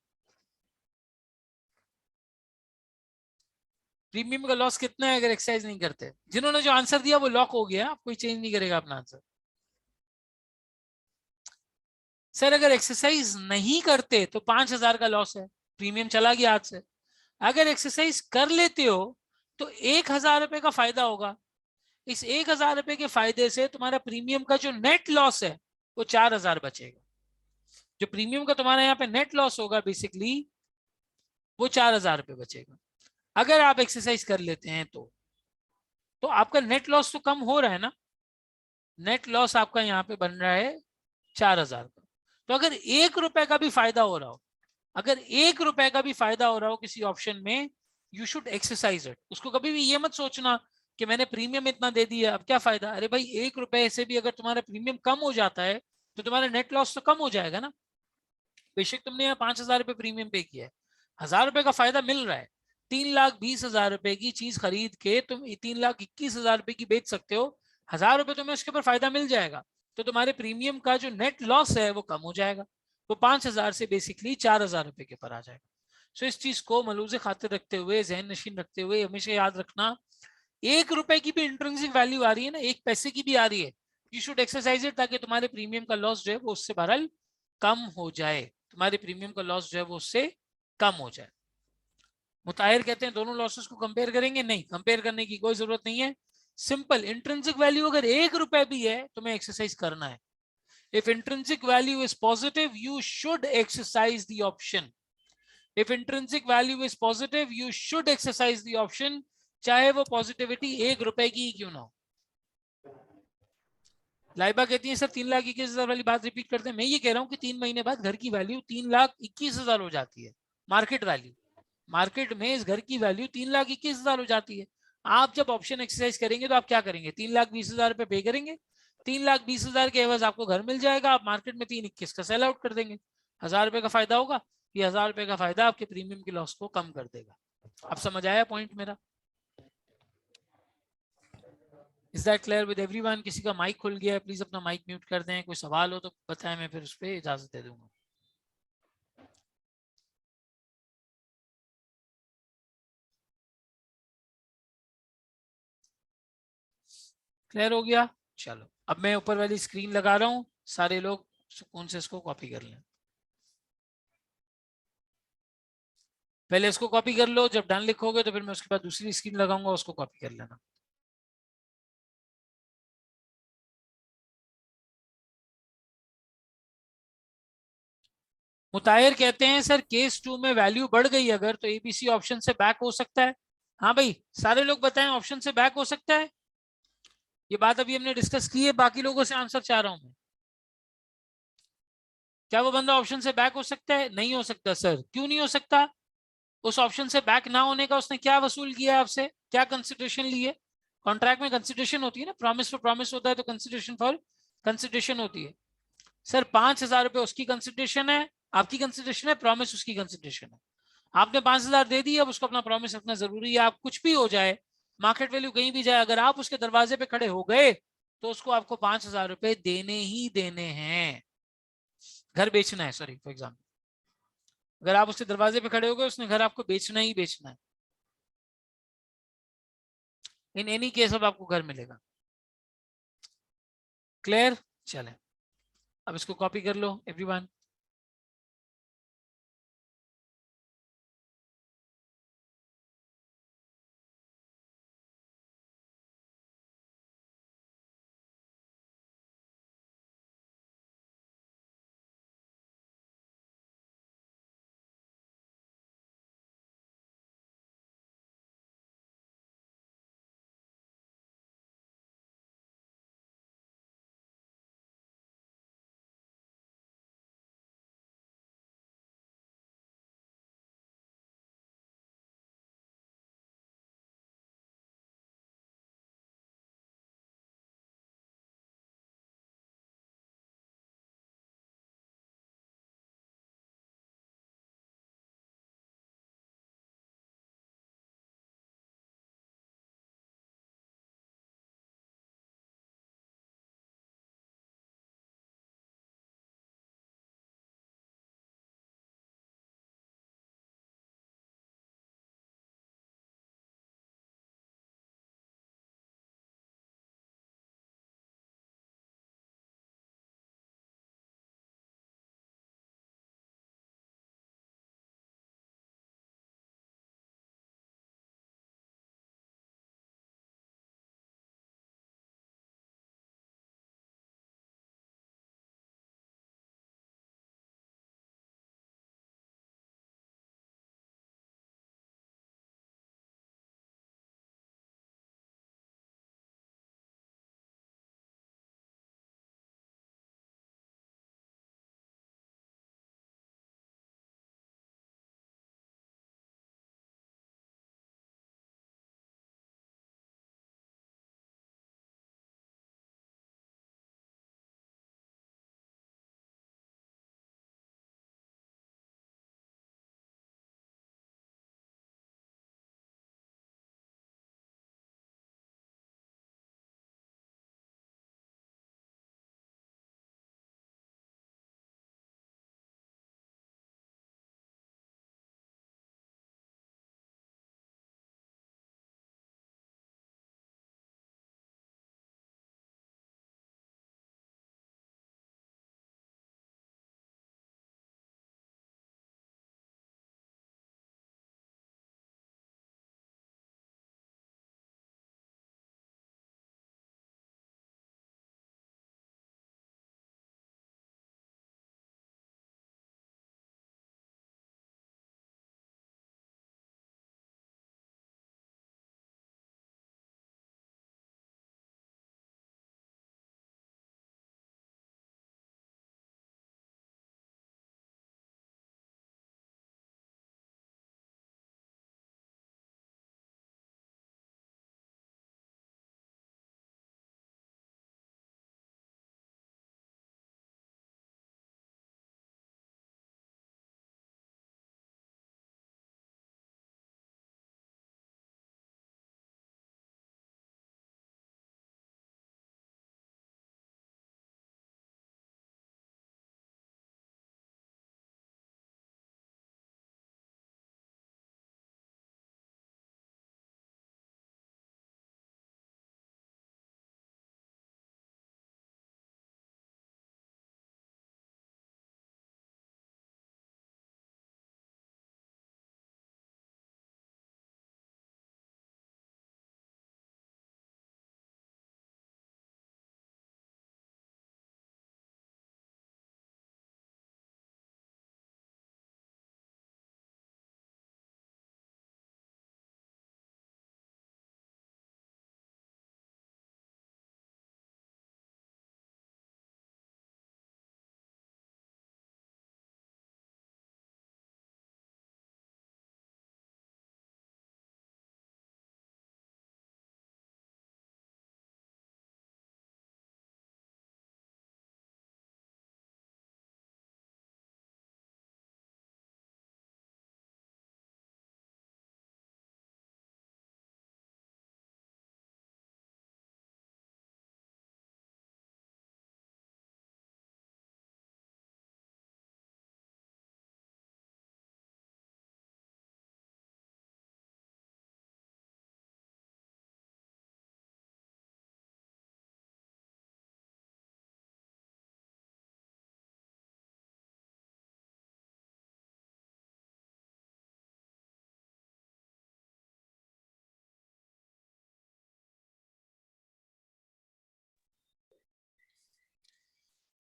प्रीमियम का लॉस कितना है अगर एक्सरसाइज नहीं करते? जिन्होंने जो आंसर दिया वो लॉक हो गया, आप कोई चेंज नहीं करेगा अपना आंसर। सर अगर एक्सरसाइज नहीं करते तो 5,000 का लॉस है। प्रीमियम चला गया हाथ से। अगर एक्सरसाइज कर लेते हो तो 1,000 रुपए का फायदा होगा। इस 1,000 रुपए के फायदे से तुम्हारा प्रीमियम का जो नेट लॉस है वो 4,000 बचेगा। जो प्रीमियम का तुम्हारा यहाँ पे नेट लॉस होगा बेसिकली वो 4,000 रुपए बचेगा। अगर आप एक्सरसाइज कर लेते हैं तो आपका नेट लॉस तो कम हो रहा है ना। नेट लॉस आपका यहाँ पे बन रहा है 4,000 का। तो अगर 1 रुपए का भी फायदा हो रहा हो, अगर 1 रुपए का भी फायदा हो रहा हो किसी ऑप्शन में, यू शुड एक्सरसाइज इट। उसको कभी भी ये मत सोचना कि मैंने प्रीमियम इतना दे दिया अब क्या फायदा। अरे भाई 1 रुपए से भी अगर तुम्हारा प्रीमियम कम हो जाता है तो तुम्हारा नेट लॉस तो कम हो जाएगा ना। बेशक तुमने यहाँ 5,000 रुपए प्रीमियम पे किया है, 1,000 रुपए का फायदा मिल रहा है। 3,20,000 रुपए की चीज खरीद के तुम 3,21,000 रुपए की बेच सकते हो। 1,000 रुपए तुम्हें उसके ऊपर फायदा मिल जाएगा तो तुम्हारे प्रीमियम का जो नेट लॉस है वो कम हो जाएगा। वो 5,000 से बेसिकली 4,000 रुपए के ऊपर आ जाएगा। सो इस चीज को मलूजे खातिर रखते हुए, जहन नशीन रखते हुए हमेशा याद रखना, 1 रुपए की भी इंट्रिंसिक वैल्यू आ रही है ना, 1 पैसे की भी आ रही है, यू शुड एक्सरसाइज इट ताकि तुम्हारे प्रीमियम का लॉस जो है वो उससे बहरहाल कम हो जाए। तुम्हारे प्रीमियम का लॉस जो है वो उससे कम हो जाए। मुताहिर कहते हैं दोनों लॉसेस को कंपेयर करेंगे, नहीं कंपेयर करने की कोई जरूरत नहीं है। सिंपल इंट्रिंसिक वैल्यू अगर 1 रुपए भी है तुम्हें एक्सरसाइज करना है। If intrinsic value is positive you should exercise the option. If intrinsic value is positive you should exercise the option, चाहे वो पॉजिटिविटी 1 रुपए की क्यों ना हो। लाइबा कहती है सर 3,21,000 वाली बात रिपीट करते हैं। मैं ये कह रहा हूँ कि 3 महीने बाद घर की वैल्यू 3,21,000 हो जाती है। मार्केट वैल्यू, मार्केट में इस घर की वैल्यू 3,21,000 हो जाती है। आप जब ऑप्शन एक्सरसाइज करेंगे तो आप क्या करेंगे, 3,20,000 रुपए पे करेंगे। 3,20,000 के एवज आपको घर मिल जाएगा, आप मार्केट में 3,21 का सेल आउट कर देंगे। 1,000 रुपए का फायदा होगा। ये 1,000 रुपए का फायदा आपके प्रीमियम के लॉस को कम कर देगा। अब समझ आया पॉइंट मेरा? Is that clear with everyone? किसी का माइक खुल गया है प्लीज अपना माइक म्यूट कर दें। कोई सवाल हो तो बताएं, मैं फिर उस पर इजाजत दे दूंगा। क्लियर हो गया? चलो अब मैं ऊपर वाली स्क्रीन लगा रहा हूँ, सारे लोग सुकून से इसको कॉपी कर लें। पहले इसको कॉपी कर लो, जब डन लिखोगे तो फिर मैं उसके बाद दूसरी स्क्रीन लगाऊंगा, उसको कॉपी कर लेना। मुताहिर कहते हैं सर केस 2 में वैल्यू बढ़ गई अगर तो एबीसी ऑप्शन से बैक हो सकता है। हाँ भाई सारे लोग बताएं ऑप्शन से बैक हो सकता है। ये बात अभी हमने डिस्कस की है, बाकी लोगों से आंसर चाह रहा हूं मैं। क्या वो बंदा ऑप्शन से बैक हो सकता है? नहीं हो सकता सर। क्यों नहीं हो सकता? उस ऑप्शन से बैक ना होने का उसने क्या वसूल किया आपसे, क्या कंसिडरेशन ली है? कॉन्ट्रैक्ट में कंसिडरेशन होती है ना, प्रॉमिस फॉर प्रॉमिस होता है तो कंसिडरेशन फॉर कंसिडरेशन होती है। सर 5,000 रुपए उसकी कंसिडरेशन है, आपकी कंसिडरेशन है, प्रॉमिस उसकी कंसिडरेशन है। आपने 5,000 दे दी, अब उसको अपना प्रॉमिस रखना जरूरी है। आप कुछ भी हो जाए, मार्केट वैल्यू कहीं भी जाए, अगर आप उसके दरवाजे पे खड़े हो गए तो उसको आपको 5,000 रुपए देने ही देने हैं। घर बेचना है सॉरी फॉर एग्जाम्पल, अगर आप उसके दरवाजे पे खड़े हो गए उसने घर आपको बेचना ही बेचना है। इन एनी केस अब आपको घर मिलेगा। क्लियर? चलें अब इसको कॉपी कर लो everyone.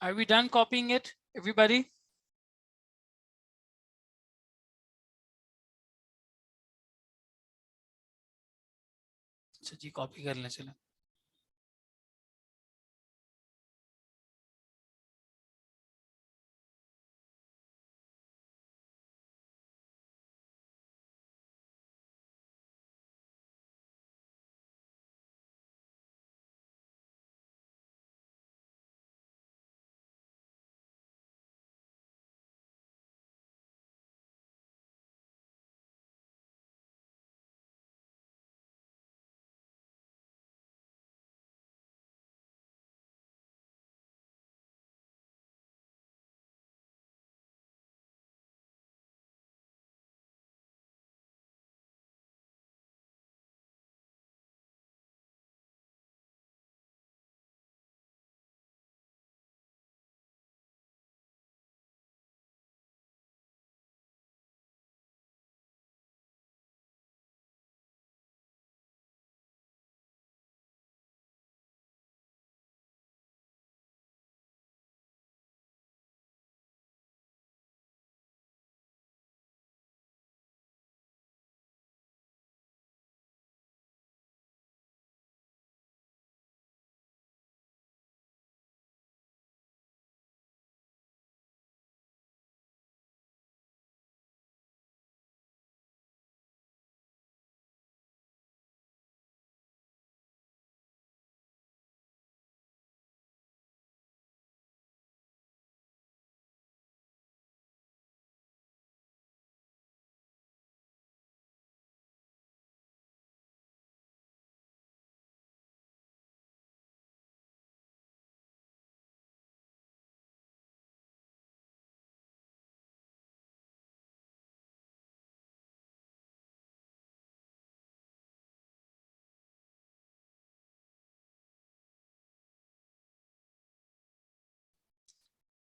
Are we done copying it, everybody? अच्छा जी, कॉपी कर लें चलो।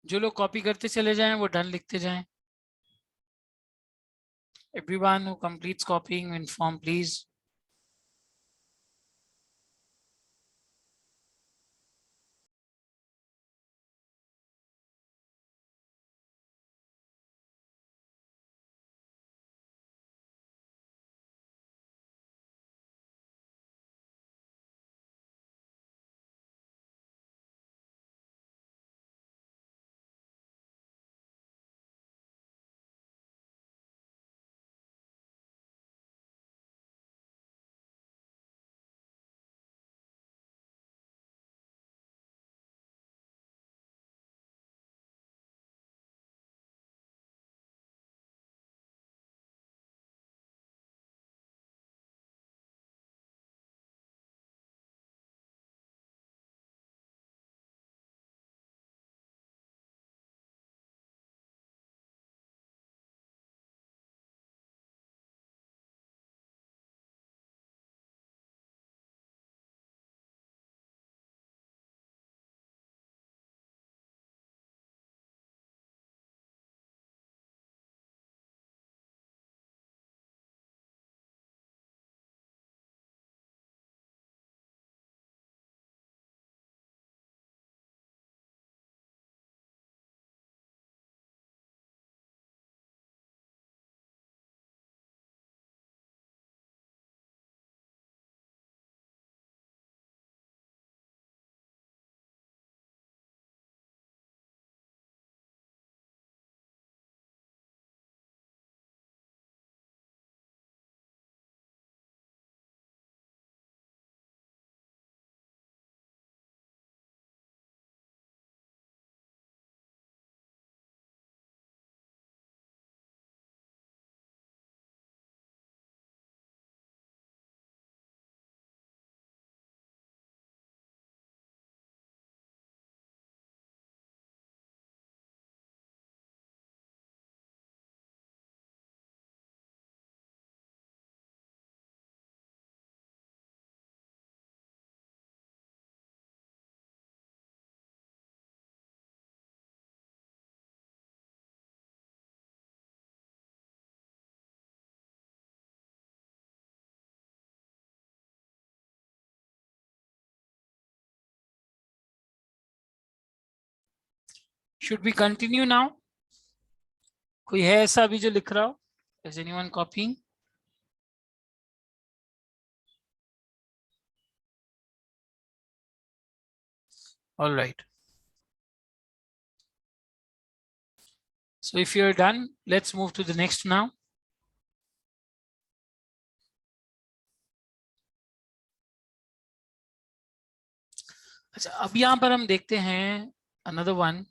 जो लोग कॉपी करते चले जाएं वो डन लिखते जाएं। Everyone who completes copying, inform please. Should be continue now? कोई है ऐसा अभी जो लिख रहा हो? Is anyone कॉपिंग? All right, so if you're done, let's move to the next now. अच्छा, अब यहां पर हम देखते हैं another one.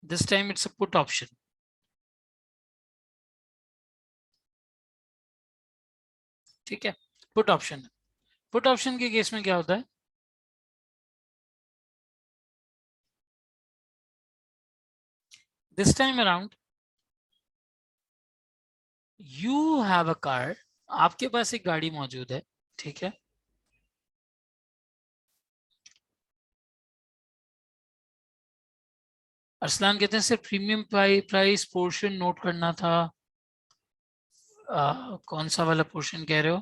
This time it's a put option. ठीक है, पुट ऑप्शन। पुट ऑप्शन के केस में क्या होता है? This time around you have a car, आपके पास एक गाड़ी मौजूद है, ठीक है। अरसलान कहते हैं sir premium price portion note करना था। कौन सा वाला पोर्शन कह रहे हो?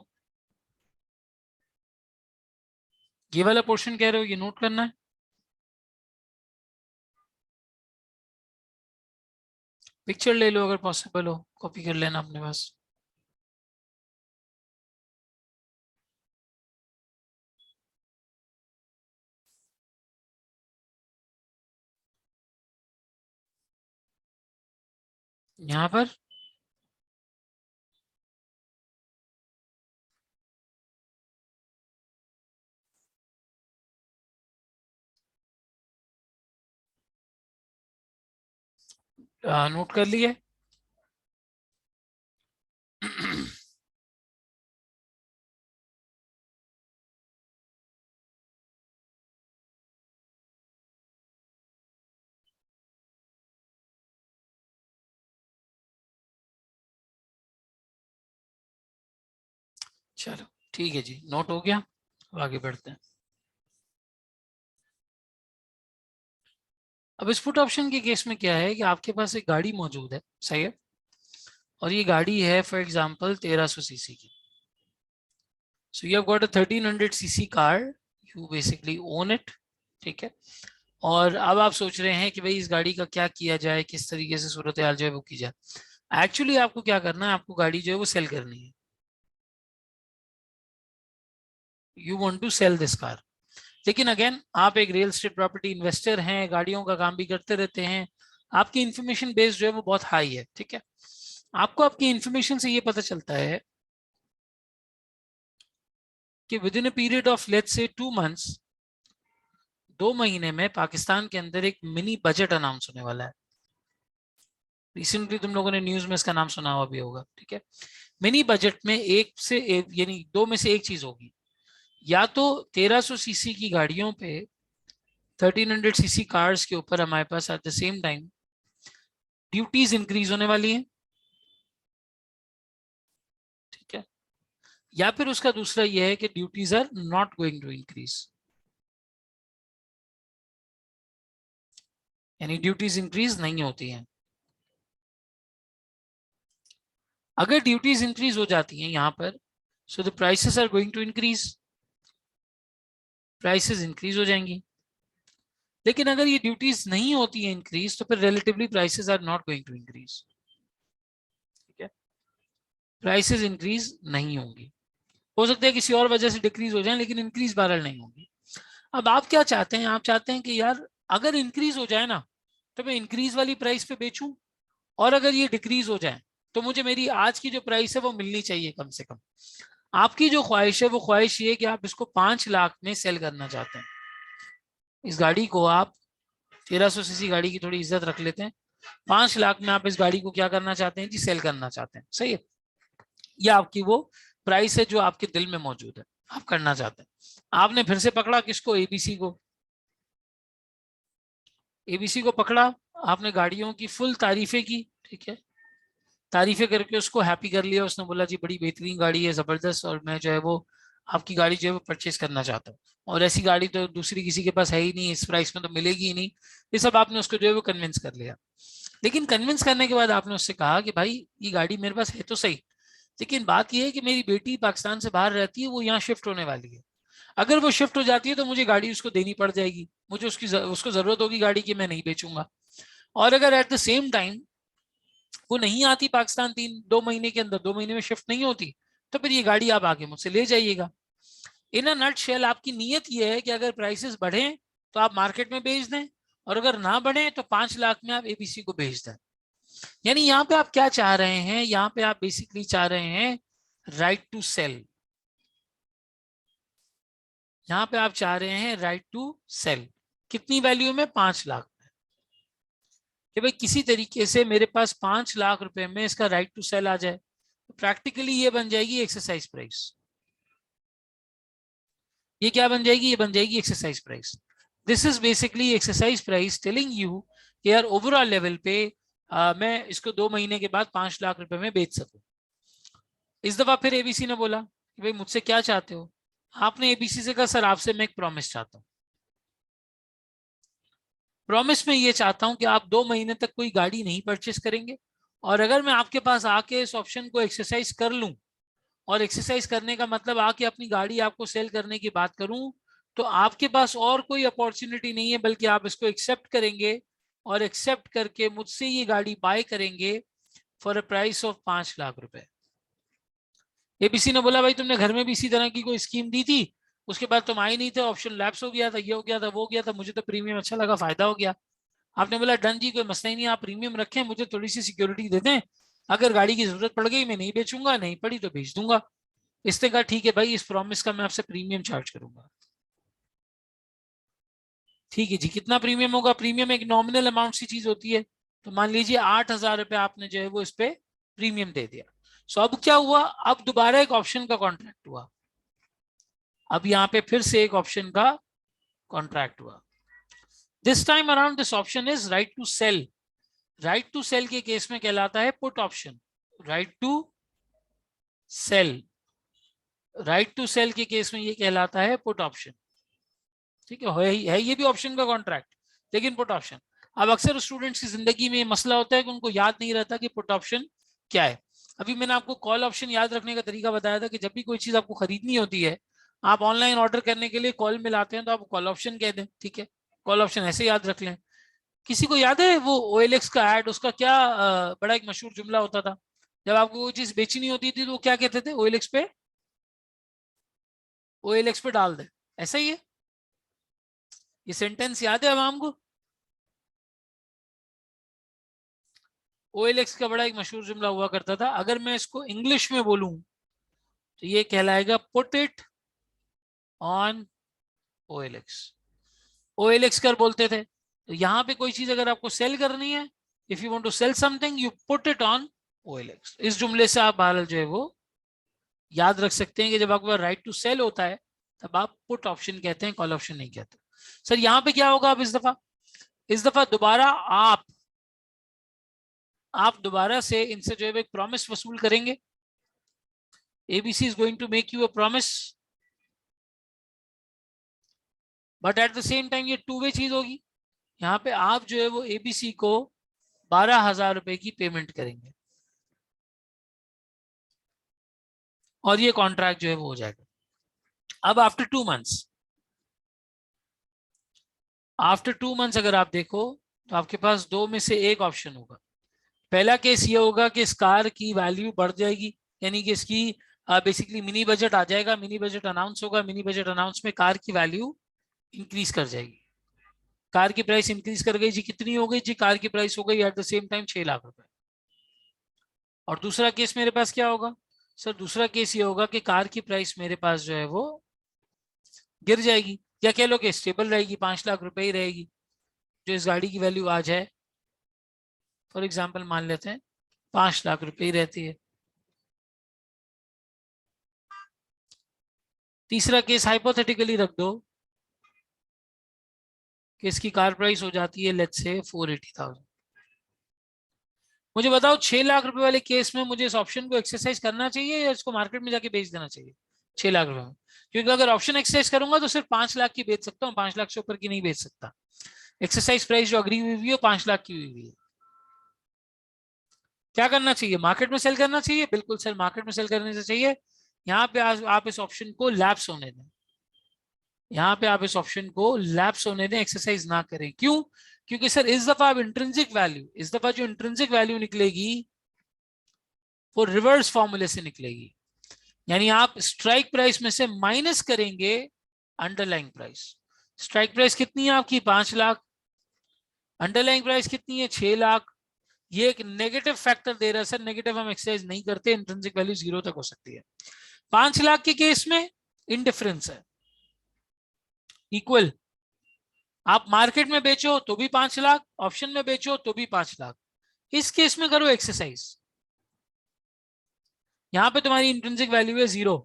ये वाला पोर्शन कह रहे हो, ये नोट करना है? पिक्चर ले लो अगर पॉसिबल हो, कॉपी कर लेना अपने पास। यहाँ पर नोट कर लिए? चलो ठीक है जी, नोट हो गया, अब आगे बढ़ते हैं। अब इस पुट ऑप्शन के केस में क्या है कि आपके पास एक गाड़ी मौजूद है, सही है, और ये गाड़ी है फॉर एग्जांपल 1300 सीसी की। So you have got a 1300 CC car, you basically own it, ठीक है। और अब आप सोच रहे हैं कि भाई इस गाड़ी का क्या किया जाए, किस तरीके से सूरत हाल जो है वो की जाए। एक्चुअली आपको क्या करना है, आपको गाड़ी जो है वो सेल करनी है। You want to sell this car. लेकिन अगेन आप एक रियल एस्टेट प्रॉपर्टी इन्वेस्टर हैं, गाड़ियों का काम भी करते रहते हैं, आपकी इंफॉर्मेशन बेस जो है वो बहुत हाई है, ठीक है। आपको आपकी इंफॉर्मेशन से ये पता चलता है कि with in a period of let's say 2 months, 2 महीने में पाकिस्तान के अंदर एक मिनी बजट अनाउंस होने वाला है। रिसेंटली तुम लोगों ने न्यूज में इसका नाम सुना हुआ भी होगा, ठीक है। मिनी बजट में एक से एक, यानी दो में से एक चीज होगी, या तो 1300 सीसी की गाड़ियों पे 1300 सीसी कार्स के ऊपर हमारे पास at the same time duties increase होने वाली हैं, ठीक है। या फिर उसका दूसरा यह है कि duties are not going to increase, यानी ड्यूटीज इंक्रीज नहीं होती हैं। अगर ड्यूटीज इंक्रीज हो जाती हैं यहाँ पर, so the prices are going to increase, prices increase हो जाएंगी। लेकिन अगर ये ड्यूटीज नहीं होती है इंक्रीज, तो फिर relatively prices are not going to increase, ठीक है। प्राइसेस इंक्रीज नहीं होंगी, हो सकता है किसी और वजह से डिक्रीज हो जाए, लेकिन इंक्रीज बहरहाल नहीं होगी। अब आप क्या चाहते हैं? आप चाहते हैं कि यार अगर इंक्रीज हो जाए ना, तो मैं इंक्रीज वाली प्राइस पे बेचूं, और अगर ये डिक्रीज हो जाए तो मुझे मेरी आज की जो प्राइस है वो मिलनी चाहिए कम से कम। आपकी जो ख्वाहिश है वो ख्वाहिश ये है कि आप इसको 5 लाख में सेल करना चाहते हैं। इस गाड़ी को आप 1300 सीसी गाड़ी की थोड़ी इज्जत रख लेते हैं, 5 लाख में आप इस गाड़ी को क्या करना चाहते हैं जी? सेल करना चाहते हैं, सही है। यह आपकी वो प्राइस है जो आपके दिल में मौजूद है, आप करना चाहते हैं। आपने फिर से पकड़ा किसको? एबीसी को। एबीसी को पकड़ा, आपने गाड़ियों की फुल तारीफें की, ठीक है, तारीफें करके उसको हैप्पी कर लिया। उसने बोला जी बड़ी बेहतरीन गाड़ी है, जबरदस्त, और मैं जो है वो आपकी गाड़ी जो है वो परचेज करना चाहता हूँ, और ऐसी गाड़ी तो दूसरी किसी के पास है ही नहीं, इस प्राइस में तो मिलेगी ही नहीं। ये सब आपने उसको जो है वो कन्विंस कर लिया। लेकिन कन्विंस करने के बाद आपने उससे कहा कि भाई ये गाड़ी मेरे पास है तो सही, लेकिन बात यह है कि मेरी बेटी पाकिस्तान से बाहर रहती है, वो यहाँ शिफ्ट होने वाली है। अगर वो शिफ्ट हो जाती है तो मुझे गाड़ी उसको देनी पड़ जाएगी, मुझे उसको जरूरत होगी गाड़ी की, मैं नहीं बेचूंगा। और अगर एट द सेम टाइम वो नहीं आती पाकिस्तान 2 महीने के अंदर, 2 महीने में शिफ्ट नहीं होती, तो फिर ये गाड़ी आप आके मुझसे ले जाइएगा। इन अ नट शेल आपकी नीयत ये है कि अगर प्राइसेस बढ़े तो आप मार्केट में बेच दें, और अगर ना बढ़े तो 5 लाख में आप एबीसी को बेच दें। यानी यहाँ पे आप क्या चाह रहे हैं, यहाँ पे आप बेसिकली चाह रहे हैं राइट टू सेल। यहाँ पे आप चाह रहे हैं राइट टू सेल। कितनी वैल्यू में? 5 लाख में, कि भाई किसी तरीके से मेरे पास 5 लाख रुपए में इसका राइट टू सेल आ जाए। तो प्रैक्टिकली ये बन जाएगी एक्सरसाइज प्राइस। ये क्या बन जाएगी? ये बन जाएगी exercise price. This is basically exercise price telling you कि यार ओवरऑल लेवल पे मैं इसको 2 महीने के बाद 5 लाख रुपए में बेच सकूं। इस दफा फिर एबीसी ने बोला कि भाई मुझसे क्या चाहते हो? आपने एबीसी से कहा सर आपसे मैं एक प्रॉमिस चाहता हूँ। प्रॉमिस में ये चाहता हूं कि आप 2 महीने तक कोई गाड़ी नहीं परचेस करेंगे, और अगर मैं आपके पास आके इस ऑप्शन को एक्सरसाइज कर लूं, और एक्सरसाइज करने का मतलब आके अपनी गाड़ी आपको सेल करने की बात करूं, तो आपके पास और कोई अपॉर्चुनिटी नहीं है, बल्कि आप इसको एक्सेप्ट करेंगे, और एक्सेप्ट करके मुझसे ये गाड़ी बाय करेंगे for a price of 5 lakh रुपए। एबीसी ने बोला भाई तुमने घर में भी इसी तरह की कोई स्कीम दी थी, उसके बाद तुम आए नहीं थे, ऑप्शन लैप्स हो गया था, ये हो गया था, वो हो गया था, मुझे तो प्रीमियम अच्छा लगा, फायदा हो गया। आपने बोला डन जी, कोई मसला ही नहीं, आप प्रीमियम रखें, मुझे थोड़ी सी सिक्योरिटी दे दें, अगर गाड़ी की जरूरत पड़ गई मैं नहीं बेचूंगा, नहीं पड़ी तो बेच दूंगा। इसने कहा ठीक है भाई, इस प्रॉमिस का मैं आपसे प्रीमियम चार्ज करूंगा। ठीक है जी, कितना प्रीमियम होगा? प्रीमियम एक नॉमिनल अमाउंट सी चीज होती है, तो मान लीजिए 8,000 रुपए आपने जो है वो इस पे प्रीमियम दे दिया। सो अब क्या हुआ? अब दोबारा एक ऑप्शन का कॉन्ट्रैक्ट हुआ। अब यहाँ पे फिर से एक ऑप्शन का कॉन्ट्रैक्ट हुआ। This time around this option is right to sell. Right to sell के केस में कहलाता है put option. Right to sell, right to sell के केस में ये कहलाता है पुट ऑप्शन। ठीक है ये भी ऑप्शन का कॉन्ट्रैक्ट, लेकिन पुट ऑप्शन। अब अक्सर स्टूडेंट्स की जिंदगी में ये मसला होता है कि उनको याद नहीं रहता कि पुट ऑप्शन क्या है। अभी मैंने आपको कॉल ऑप्शन याद रखने का तरीका बताया था कि जब भी कोई चीज आपको खरीदनी होती है, आप ऑनलाइन ऑर्डर करने के लिए कॉल में लाते हैं, तो आप कॉल ऑप्शन कह दें। ठीक है, कॉल ऑप्शन ऐसे याद रख लें। किसी को याद है वो OLX का ऐड, उसका क्या बड़ा एक मशहूर जुमला होता था? जब आपको वो चीज बेचनी होती थी तो वो क्या कहते थे? OLX पे डाल दे। ऐसा ही है, ये सेंटेंस याद है आवाम को? OLX का बड़ा एक मशहूर जुमला हुआ करता था। अगर मैं इसको इंग्लिश में बोलूं तो ये कहलाएगा put it on OLX। OLX कर बोलते थे। तो यहाँ पे कोई चीज अगर आपको सेल करनी है, if you want to sell something you put it on OLX। इस जुमले से आप बहरहाल जो है वो याद रख सकते हैं कि जब आपके पास राइट टू सेल होता है तब आप पुट ऑप्शन कहते हैं, कॉल ऑप्शन नहीं कहते। सर यहाँ पे क्या होगा? अब इस दफा दोबारा आप दोबारा से इनसे जो है एक प्रॉमिस वसूल करेंगे। ABC is going to make you a promise, but at the same time ये टू वे चीज होगी। यहाँ पे आप जो है वो एबीसी को 12,000 रुपए की पेमेंट करेंगे, और ये कॉन्ट्रैक्ट जो है वो हो जाएगा। अब आफ्टर टू मंथ्स अगर आप देखो तो आपके पास दो में से एक ऑप्शन होगा। पहला केस ये होगा कि इस कार की वैल्यू बढ़ जाएगी, यानी कि इसकी बेसिकली मिनी बजट आ जाएगा, मिनी बजट अनाउंस होगा, मिनी बजट अनाउंस में कार की वैल्यू इंक्रीज कर जाएगी। कार की प्राइस इंक्रीज कर गई जी, कितनी हो गई जी? कार की प्राइस हो गई eight the same time 6 lakh रुपए। और दूसरा केस मेरे पास क्या होगा? सर दूसरा केस ये होगा कि कार की प्राइस मेरे पास जो है वो गिर जाएगी, या कह लो कि स्टेबल रहेगी, 5 लाख रुपए ही रहेगी, जो इस गाड़ी की वैल्यू आ जाए। फॉर एग्जाम्पल मान लेते हैं 5 लाख रुपए ही रहती है। तीसरा केस हाइपोथेटिकली रख दो कि इसकी कार प्राइस हो जाती है लेट्स से 480,000। मुझे बताओ 6 लाख रुपए वाले केस में मुझे इस ऑप्शन को एक्सरसाइज करना चाहिए या इसको मार्केट में जाके बेच देना चाहिए 6 लाख रुपए में? क्योंकि अगर ऑप्शन एक्सरसाइज करूंगा तो सिर्फ 5 लाख की बेच सकता हूँ, 5 लाख से ऊपर की नहीं बेच सकता। एक्सरसाइज प्राइस जो अग्री हुई है 5 लाख की हुई है। क्या करना चाहिए? मार्केट में सेल करना चाहिए। बिल्कुल सर, मार्केट में सेल करने से चाहिए। यहाँ पे आप इस ऑप्शन को लैप्स होने दें, यहाँ पे आप इस ऑप्शन को लैप्स होने दें, एक्सरसाइज ना करें। क्यों? क्योंकि सर इस दफा अब इंट्रिंसिक वैल्यू, इस दफा जो इंट्रिंसिक वैल्यू निकलेगी वो रिवर्स फॉर्मूले से निकलेगी, यानी आप स्ट्राइक प्राइस में से माइनस करेंगे अंडरलाइंग प्राइस। स्ट्राइक प्राइस कितनी है आपकी 5 लाख, अंडरलाइंग प्राइस कितनी है 6 लाख। ये एक नेगेटिव फैक्टर दे रहा है सर, नेगेटिव हम एक्सरसाइज नहीं करते, इंट्रिंसिक वैल्यू 0 तक हो सकती है। 5 लाख के केस में इनडिफरेंस है, इक्वल। आप मार्केट में बेचो तो भी 5 लाख, ऑप्शन में बेचो तो भी 5 लाख। इस केस में करो एक्सरसाइज, यहां पे तुम्हारी इंट्रिंसिक वैल्यू है 0,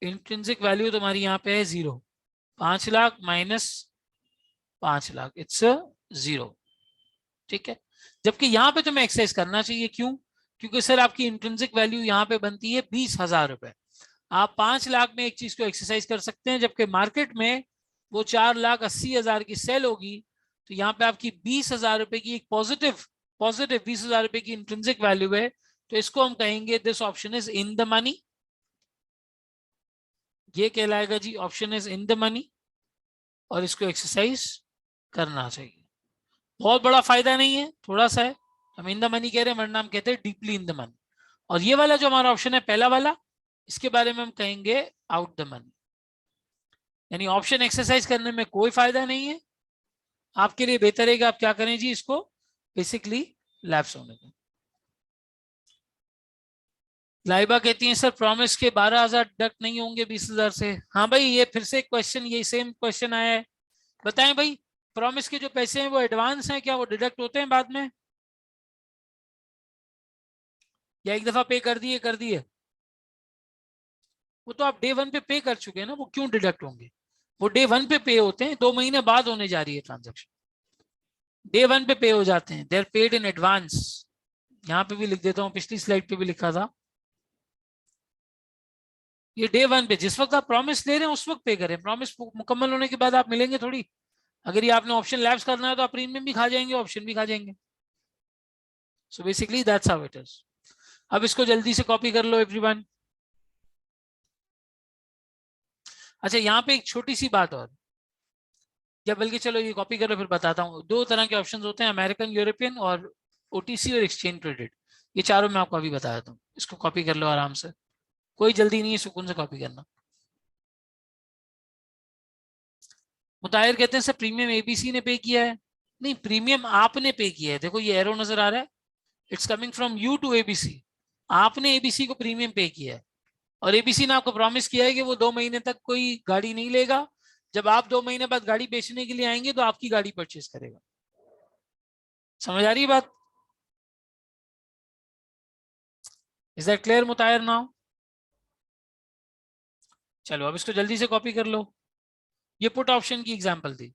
इंट्रिंसिक वैल्यू तुम्हारी यहाँ पे है 0, 5 लाख माइनस 5 लाख, इट्स 0, ठीक है। जबकि यहाँ पे तुम्हें एक्सरसाइज करना चाहिए, क्यों? क्योंकि सर आपकी इंट्रिंसिक वैल्यू यहाँ पे बनती है 20,000 रुपए। आप 5 लाख में एक चीज को एक्सरसाइज कर सकते हैं, जबकि मार्केट में वो 4,80,000 की सेल होगी। तो यहाँ पे आपकी 20,000 रुपए की एक पॉजिटिव पॉजिटिव 20,000 रुपए की इंट्रिंसिक वैल्यू है। तो इसको हम कहेंगे this option is in the money, ये कहलाएगा जी option is in the money, और इसको एक्सरसाइज करना चाहिए। बहुत बड़ा फायदा नहीं है, थोड़ा सा है। हम इन द मनी कह रहे हैं, वरना हम कहते हैं डीपली इन द मनी। और ये वाला जो हमारा ऑप्शन है पहला वाला, इसके बारे में हम कहेंगे आउट द मनी, यानी ऑप्शन एक्सरसाइज करने में कोई फायदा नहीं है। आपके लिए बेहतर है कि आप क्या करें जी, इसको बेसिकली लैप्स होने दें। लाइबा कहती है सर प्रॉमिस के 12,000 डिडक्ट नहीं होंगे 20,000 से। हाँ भाई, ये फिर से क्वेश्चन, ये सेम क्वेश्चन आया है। बताएं भाई, प्रॉमिस के जो पैसे हैं वो एडवांस हैं क्या, वो डिडक्ट होते हैं बाद में, या एक दफा पे कर दिए? वो तो आप डे 1 पे कर चुके हैं ना, वो क्यों डिडक्ट होंगे? वो डे 1 पे होते हैं, 2 महीने बाद होने जा रही है ट्रांजेक्शन, डे 1 पे हो जाते हैं, they are paid in advance. यहाँ पे भी लिख देता हूँ, पिछली स्लाइड पे भी लिखा था, ये डे 1 पे जिस वक्त आप प्रॉमिस ले रहे हैं उस वक्त पे करें, प्रॉमिस मुकम्मल होने के बाद आप मिलेंगे थोड़ी। अगर ये आपने ऑप्शन लैप्स करना है तो आप प्रीमियम भी खा जाएंगे, ऑप्शन भी खा जाएंगे। So basically that's how it is. अब इसको जल्दी से कॉपी कर लो एवरीवन। अच्छा, यहाँ पे एक छोटी सी बात और, या बल्कि चलो ये कॉपी करो फिर बताता हूँ। 2 तरह के ऑप्शंस होते हैं, अमेरिकन, यूरोपियन और ओटीसी और एक्सचेंज ट्रेडेड। ये चारों मैं आपको अभी बता देता हूँ, इसको कॉपी कर लो आराम से, कोई जल्दी नहीं है, सुकून से कॉपी करना। मुताहिर कहते हैं सर प्रीमियम एबीसी ने पे किया है। नहीं, प्रीमियम आपने पे किया है, देखो ये एरो नजर आ रहा है, it's coming from you to ABC. आपने एबीसी को प्रीमियम पे किया है, और एबीसी ने आपको प्रॉमिस किया है कि वो 2 महीने तक कोई गाड़ी नहीं लेगा। जब आप 2 महीने बाद गाड़ी बेचने के लिए आएंगे तो आपकी गाड़ी परचेज करेगा। समझ आ रही है बात? Is that clear Mutahir now? चलो अब इसको जल्दी से कॉपी कर लो। ये पुट ऑप्शन की एग्जांपल थी।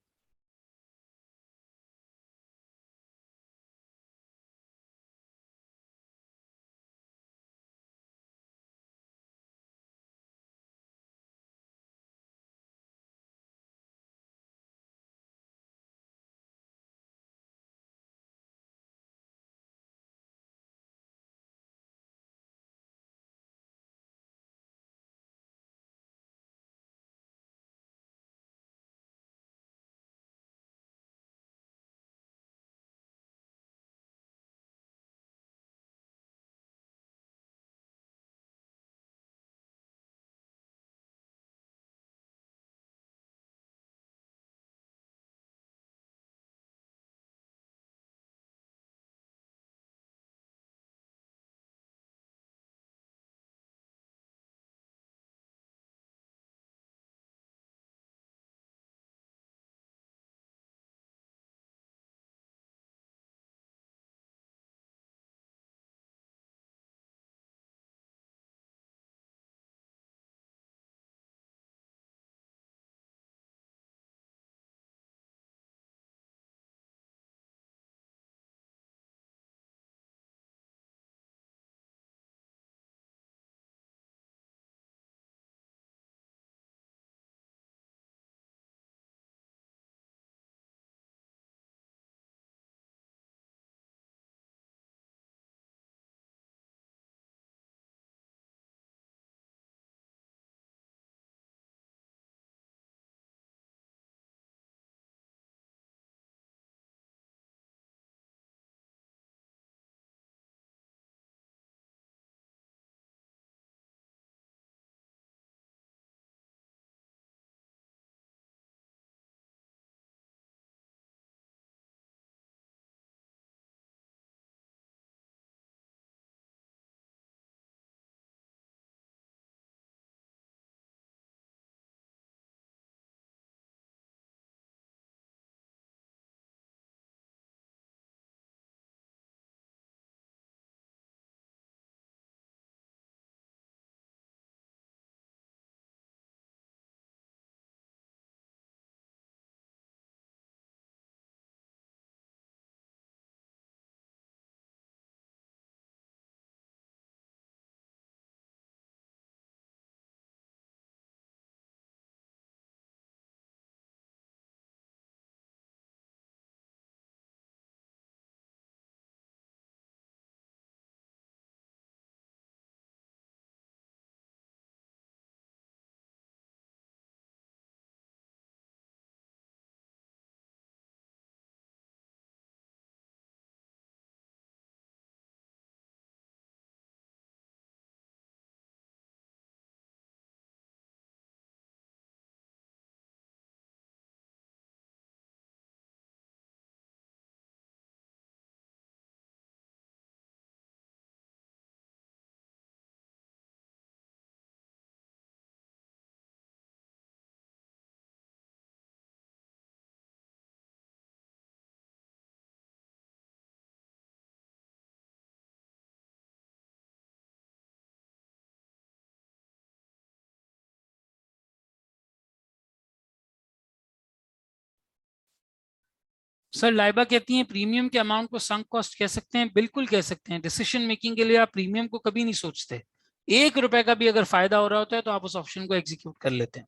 सर लाइबा कहती हैं प्रीमियम के अमाउंट को संक कॉस्ट कह सकते हैं, बिल्कुल कह सकते हैं। डिसीजन मेकिंग के लिए आप प्रीमियम को कभी नहीं सोचते, 1 रुपए का भी अगर फायदा हो रहा होता है तो आप उस ऑप्शन को एग्जीक्यूट कर लेते हैं।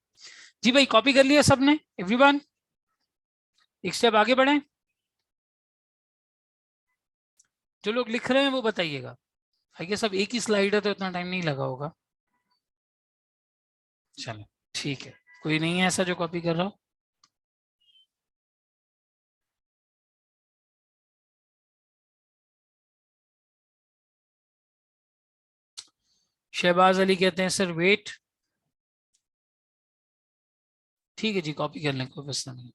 जी भाई, कॉपी कर लिया सबने, एवरीवन? एक स्टेप आगे बढ़े, जो लोग लिख रहे हैं वो बताइएगा। आई गेस सब एक ही स्लाइड है तो इतना टाइम नहीं लगा होगा। चलो ठीक है, कोई नहीं है ऐसा जो कॉपी कर रहा हो। शहबाज अली कहते हैं सर वेट। ठीक है जी, कॉपी कर लें, कोई मसला नहीं।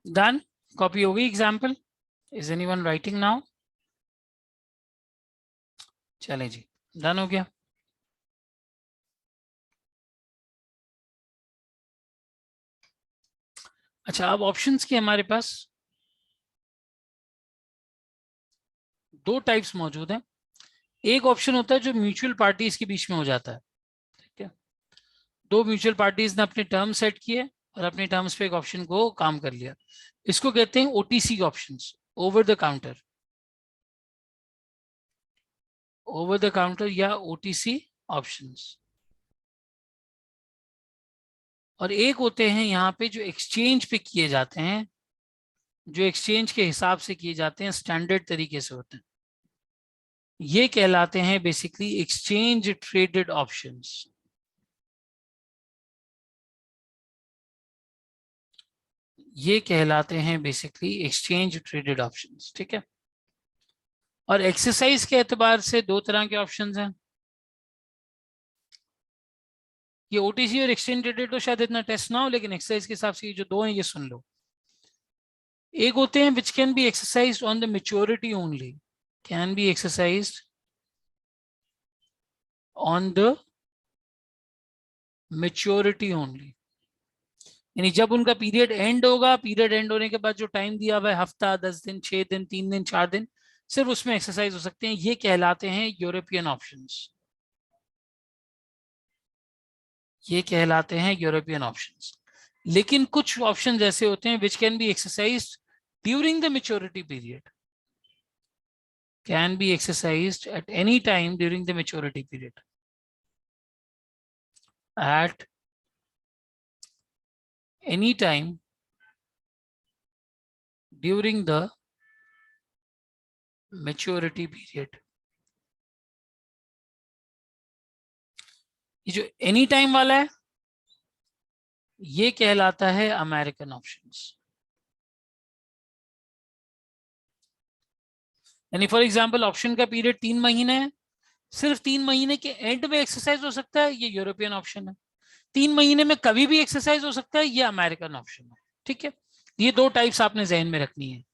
डन, कॉपी हो गई example. Is anyone writing now? चले जी, डन हो गया। अच्छा, अब ऑप्शंस के हमारे पास दो टाइप्स मौजूद हैं। एक ऑप्शन होता है जो म्यूचुअल पार्टीज के बीच में हो जाता है, ठीक है। दो म्यूचुअल पार्टीज ने अपने टर्म सेट किए और अपने टर्म्स पे एक ऑप्शन को काम कर लिया, इसको कहते हैं OTC options, over the counter, over the counter या ओटीसी ऑप्शंस। और एक होते हैं यहाँ पे जो एक्सचेंज पे किए जाते हैं, जो एक्सचेंज के हिसाब से किए जाते हैं, स्टैंडर्ड तरीके से होते हैं, ये कहलाते हैं बेसिकली एक्सचेंज ट्रेडेड ऑप्शंस। ये कहलाते हैं बेसिकली एक्सचेंज ट्रेडेड ऑप्शंस, ठीक है। और एक्सरसाइज के एतबार से दो तरह के ऑप्शंस हैं। ये ओटीसी और एक्सचेंज ट्रेडेड तो शायद इतना टेस्ट ना हो, लेकिन एक्सरसाइज के हिसाब से ये जो दो हैं ये सुन लो। एक होते हैं which can be exercised on the maturity only, can be exercised on the maturity only, यानी जब उनका पीरियड एंड होगा, पीरियड एंड होने के बाद जो टाइम दिया हुआ है, हफ्ता, 10 दिन, 6 दिन, 3 दिन, 4 दिन, सिर्फ उसमें एक्सरसाइज हो सकते हैं। ये कहलाते हैं यूरोपियन ऑप्शंस। ये कहलाते हैं यूरोपियन ऑप्शंस। लेकिन कुछ ऑप्शन ऐसे होते हैं which can be exercised during the maturity period, can be exercised at any time during the maturity period, at any time during the maturity period. ये जो एनी टाइम वाला है ये कहलाता है अमेरिकन ऑप्शंस। यानी फॉर एग्जांपल ऑप्शन का period 3 महीने है, सिर्फ 3 महीने के एंड में एक्सरसाइज हो सकता है, ये यूरोपियन ऑप्शन है। 3 महीने में कभी भी एक्सरसाइज हो सकता है, ये अमेरिकन ऑप्शन है, ठीक है। ये दो टाइप्स आपने जहन में रखनी है,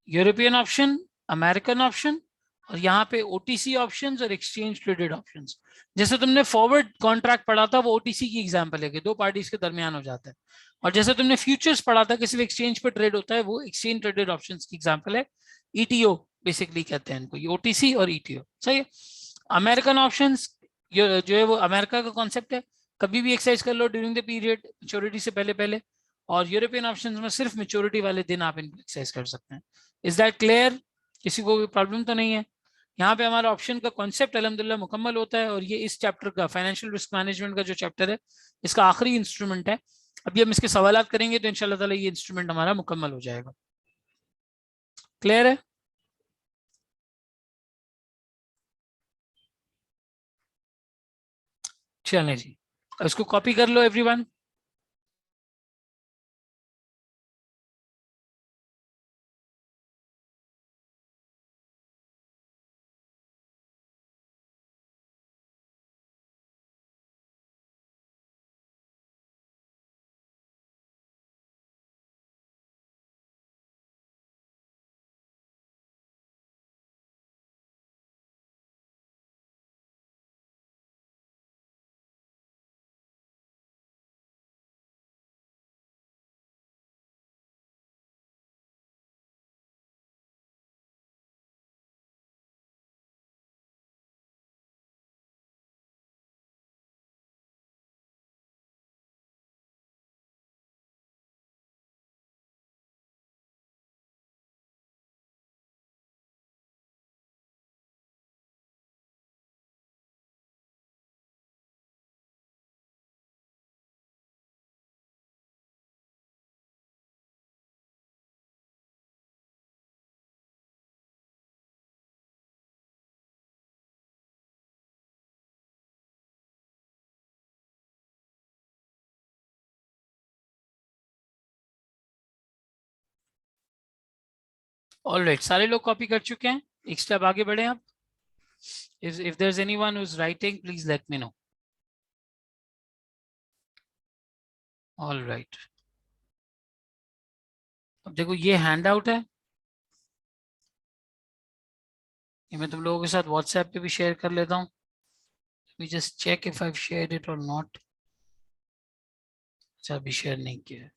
यूरोपियन ऑप्शन, अमेरिकन ऑप्शन, और यहाँ पे ओटीसी ऑप्शंस और एक्सचेंज ट्रेडेड ऑप्शंस। जैसे तुमने फॉरवर्ड कॉन्ट्रैक्ट पढ़ा था वो ओटीसी की एग्जांपल है कि दो पार्टीज के दरमियान हो जाता है, और जैसे तुमने फ्यूचर्स पढ़ा था कि सिर्फ एक्सचेंज पे ट्रेड होता है, वो एक्सचेंज ट्रेडेड ऑप्शंस की एग्जांपल है। ईटीओ बेसिकली कहते हैं इनको, ओटीसी और ईटीओ, सही है। अमेरिकन ऑप्शंस जो है वो अमेरिका का कॉन्सेप्ट है, कभी भी एक्सरसाइज कर लो ड्यूरिंग द पीरियड, मेच्योरिटी से पहले पहले। और यूरोपियन ऑप्शंस में सिर्फ मेच्योरिटी वाले दिन आप इनको एक्सरसाइज कर सकते हैं। Is that clear? किसी को कोई प्रॉब्लम तो नहीं है? यहाँ पे हमारा ऑप्शन का कॉन्सेप्ट अल्हम्दुलिल्लाह मुकम्मल होता है, और ये इस चैप्टर का फाइनेंशियल रिस्क मैनेजमेंट का जो चैप्टर है इसका आखिरी इंस्ट्रूमेंट है। अभी हम इसके सवाल करेंगे तो इंशाल्लाह ताला ये इंस्ट्रूमेंट हमारा मुकम्मल हो जाएगा। क्लियर है? चलें जी, इसको कॉपी कर लो एवरीवन। ऑल राइट, सारे लोग कॉपी कर चुके हैं, एक स्टेप आगे बढ़े आप। if there's anyone who's writing, please let me know. All right, अब देखो ये हैंड आउट है, ये मैं तुम लोगों के साथ व्हाट्सएप पे भी शेयर कर लेता हूँ। We just check if I've shared it or not. अच्छा, अभी शेयर नहीं किया है।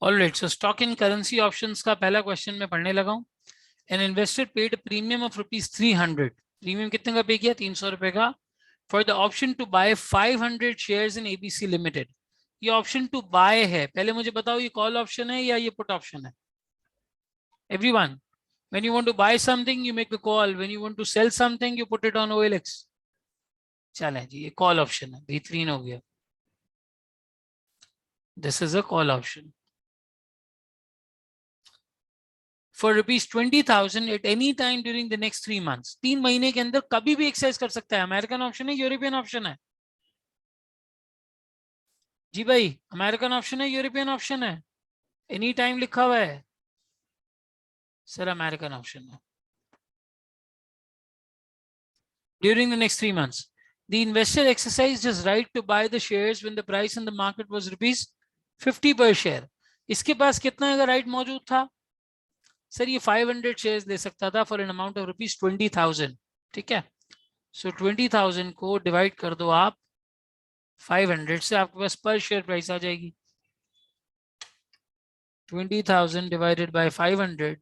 Alright, so stock in currency options का पहला क्वेश्चन मैं पढ़ने लगा हूँ. An investor paid premium of ₹300. Premium कितने का पे किया? 300 रुपए का. For the option to buy 500 shares in ABC limited. ये ऑप्शन टू बाय है. पहले मुझे बताओ ये कॉल ऑप्शन है या ये पुट ऑप्शन है? Everyone, when you want to buy something you make a call, when you want to sell something you put it on OLX. चलें जी, ये कॉल ऑप्शन है. बेहतरीन हो गया. This is a call option for ₹20,000 at any time during the next 3 months. 3 महीने के अंदर कभी भी एक्सरसाइज कर सकता है. अमेरिकन ऑप्शन है, यूरोपियन ऑप्शन है? जी भाई, अमेरिकन ऑप्शन है, यूरोपियन ऑप्शन है? एनी टाइम लिखा हुआ है सर. अमेरिकन ऑप्शन है. During the next 3 months the investor exercised his right to buy the shares when the price in the market was ₹50 per share. इसके पास कितना का right मौजूद था सर? ये 500 शेयर्स ले सकता था फॉर एन अमाउंट ऑफ ₹20,000. ठीक है, सो 20,000 को डिवाइड कर दो आप 500 से, आपके पास पर शेयर प्राइस आ जाएगी. 20,000 divided by 500,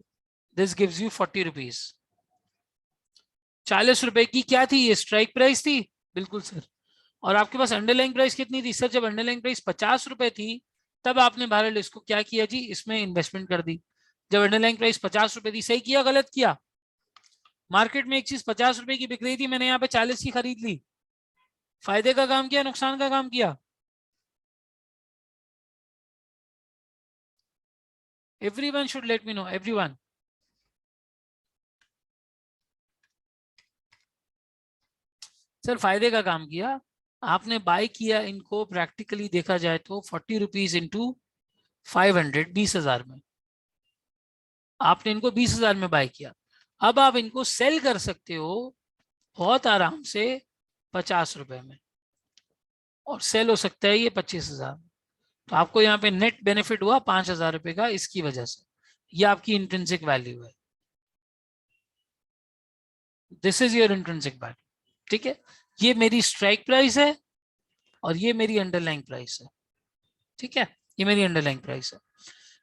this gives you ₹40. 40 रुपए की क्या थी ये? स्ट्राइक प्राइस थी. बिल्कुल सर. और आपके पास अंडरलाइंग प्राइस कितनी थी सर? जब अंडरलाइंग प्राइस 50 रुपए थी तब आपने भारत इसको क्या किया जी? इसमें इन्वेस्टमेंट कर दी. जब अंडरलाइंग प्राइस 50 रुपए थी. सही किया गलत किया? मार्केट में एक चीज 50 रुपए की बिक रही थी, मैंने यहाँ पे 40 की खरीद ली. फायदे का काम किया, नुकसान का काम किया? Everyone should let me no. Everyone, sir फायदे का काम किया. आपने बाय किया इनको, प्रैक्टिकली देखा जाए तो ₹40 इंटू 500, 20,000 में. आपने इनको 20,000 में बाय किया. अब आप इनको सेल कर सकते हो बहुत आराम से 50 रुपए में, और सेल हो सकता है ये 25,000. तो आपको यहाँ पे नेट बेनिफिट हुआ 5,000 रुपए का इसकी वजह से. ये आपकी इंट्रिंसिक वैल्यू है. This is your intrinsic value. ठीक है, ये मेरी स्ट्राइक प्राइस है और ये मेरी अंडरलाइंग प्राइस है. ठीक है, ये मेरी अंडरलाइंग प्राइस है.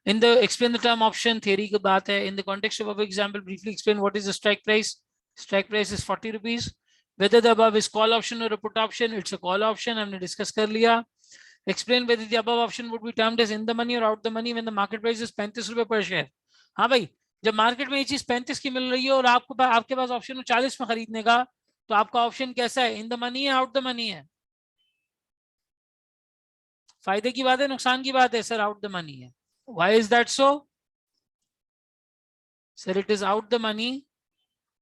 In the explain the term option theory की बात है. In the context of example briefly explain what is the strike price. Strike price is ₹40. whether the above is call option or a put option, it's a call option. हमने discuss कर लिया. Explain whether the above option would be termed as in the money or out the money when the market price is 35 रुपए पर share. हाँ भाई, जब market में ये चीज 35 की मिल रही है और आपको आपके पास ऑप्शन है 40 में खरीदने का, तो आपका ऑप्शन कैसा है? इन द मनी है, आउट द मनी है? फायदे की बात है, नुकसान की बात है? सर आउट द मनी है. Why is that so? Sir it is out the money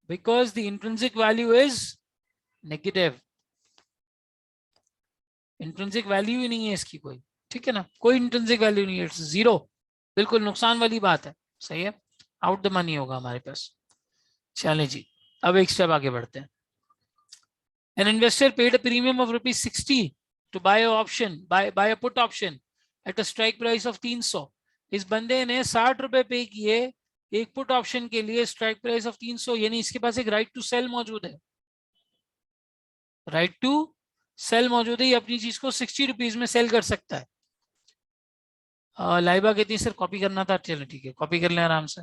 because the intrinsic value is negative. Intrinsic value ही नहीं है इसकी कोई. ठीक है ना, कोई इंट्रिंसिक वैल्यू नहीं है, इट्स जीरो. बिल्कुल नुकसान वाली बात है. सही है, आउट द मनी होगा हमारे पास. चलें जी, अब एक स्टेप आगे बढ़ते हैं. An investor paid a premium of ₹60 to buy a option, buy a put option at a strike price of 300. इस बंदे ने 60 रुपए पे किए एक पुट ऑप्शन के लिए, स्ट्राइक प्राइस ऑफ 300. यानी इसके पास एक राइट टू सेल मौजूद है. राइट टू सेल मौजूद है. ये अपनी चीज को ₹60 में सेल कर सकता है. लाइबा कहती है सर कॉपी करना था. चलो ठीक है, कॉपी कर लें आराम से.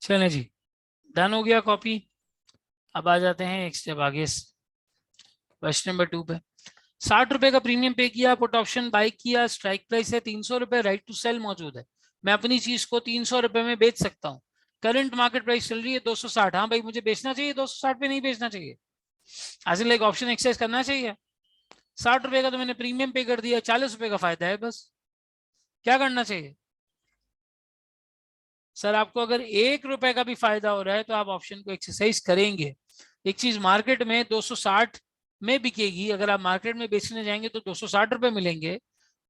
चलें जी, डन हो गया कॉपी। अब आ जाते हैं एक स्टेप आगे, क्वेश्चन नंबर 2 पे। 60 रुपए का प्रीमियम पे किया, पुट ऑप्शन बाय किया, स्ट्राइक प्राइस है 300 रुपए, राइट टू सेल मौजूद है। मैं अपनी चीज को 300 रुपए में बेच सकता हूँ। करंट मार्केट प्राइस चल रही है 260। हाँ भाई, मुझे बेचना चाहिए 260 पे, नहीं बेचना चाहिए, ऐसे लाइक ऑप्शन एक्सरसाइज करना चाहिए। 60 रुपए का तो मैंने प्रीमियम पे कर दिया, 40 रुपए का फायदा है बस। क्या करना चाहिए सर? आपको अगर 1 रुपए का भी फायदा हो रहा है तो आप ऑप्शन को एक्सरसाइज करेंगे। एक चीज मार्केट में 260 में बिकेगी, अगर आप मार्केट में बेचने जाएंगे तो 260 रुपए मिलेंगे,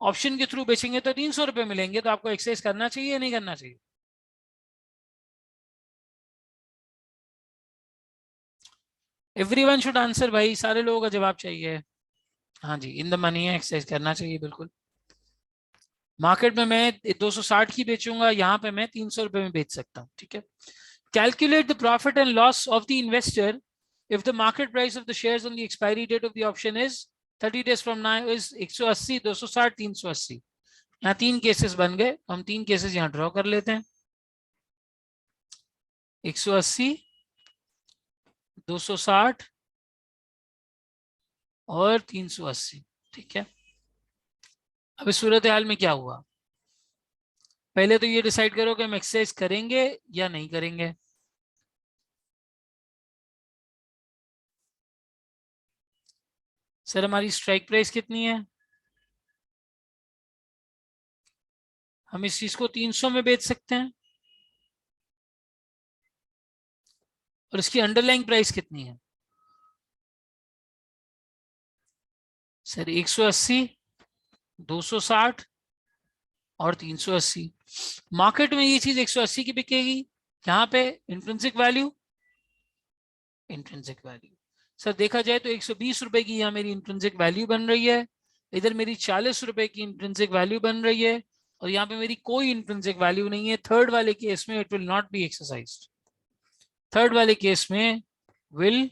ऑप्शन के थ्रू बेचेंगे तो 300 रुपए मिलेंगे। तो आपको एक्सरसाइज करना चाहिए या नहीं करना चाहिए? एवरीवन शुड आंसर भाई, सारे लोगों का जवाब चाहिए। हाँ जी, इन द मनी है, एक्सरसाइज करना चाहिए बिल्कुल। मार्केट में मैं 260 की बेचूंगा, यहाँ पे मैं 300 रुपए में बेच सकता हूँ, ठीक है। Calculate the profit and loss of the investor if the market price of the shares on the expiry date of the option is 30 days from now is 180, 260, 380। यहाँ तीन केसेस बन गए, हम तीन केसेस यहाँ ड्रॉ कर लेते हैं। 180, 260 और 380, ठीक है। अब इस सूरत हाल में क्या हुआ, पहले तो ये डिसाइड करो कि हम एक्सरसाइज करेंगे या नहीं करेंगे। सर हमारी स्ट्राइक प्राइस कितनी है? हम इस चीज को 300 में बेच सकते हैं। और इसकी अंडरलाइंग प्राइस कितनी है? सर 180, 260 और 380। मार्केट में ये चीज 180 की बिकेगी, यहाँ पे intrinsic value, intrinsic value. Sir देखा जाए तो 120 रुपए की यहाँ मेरी इंट्रिंसिक वैल्यू बन रही है, इधर मेरी 40 रुपए की इंट्रिंसिक वैल्यू बन रही है, और यहाँ पे मेरी कोई इंट्रिंसिक वैल्यू नहीं है। थर्ड वाले केस में it will not be exercised, third वाले केस में विल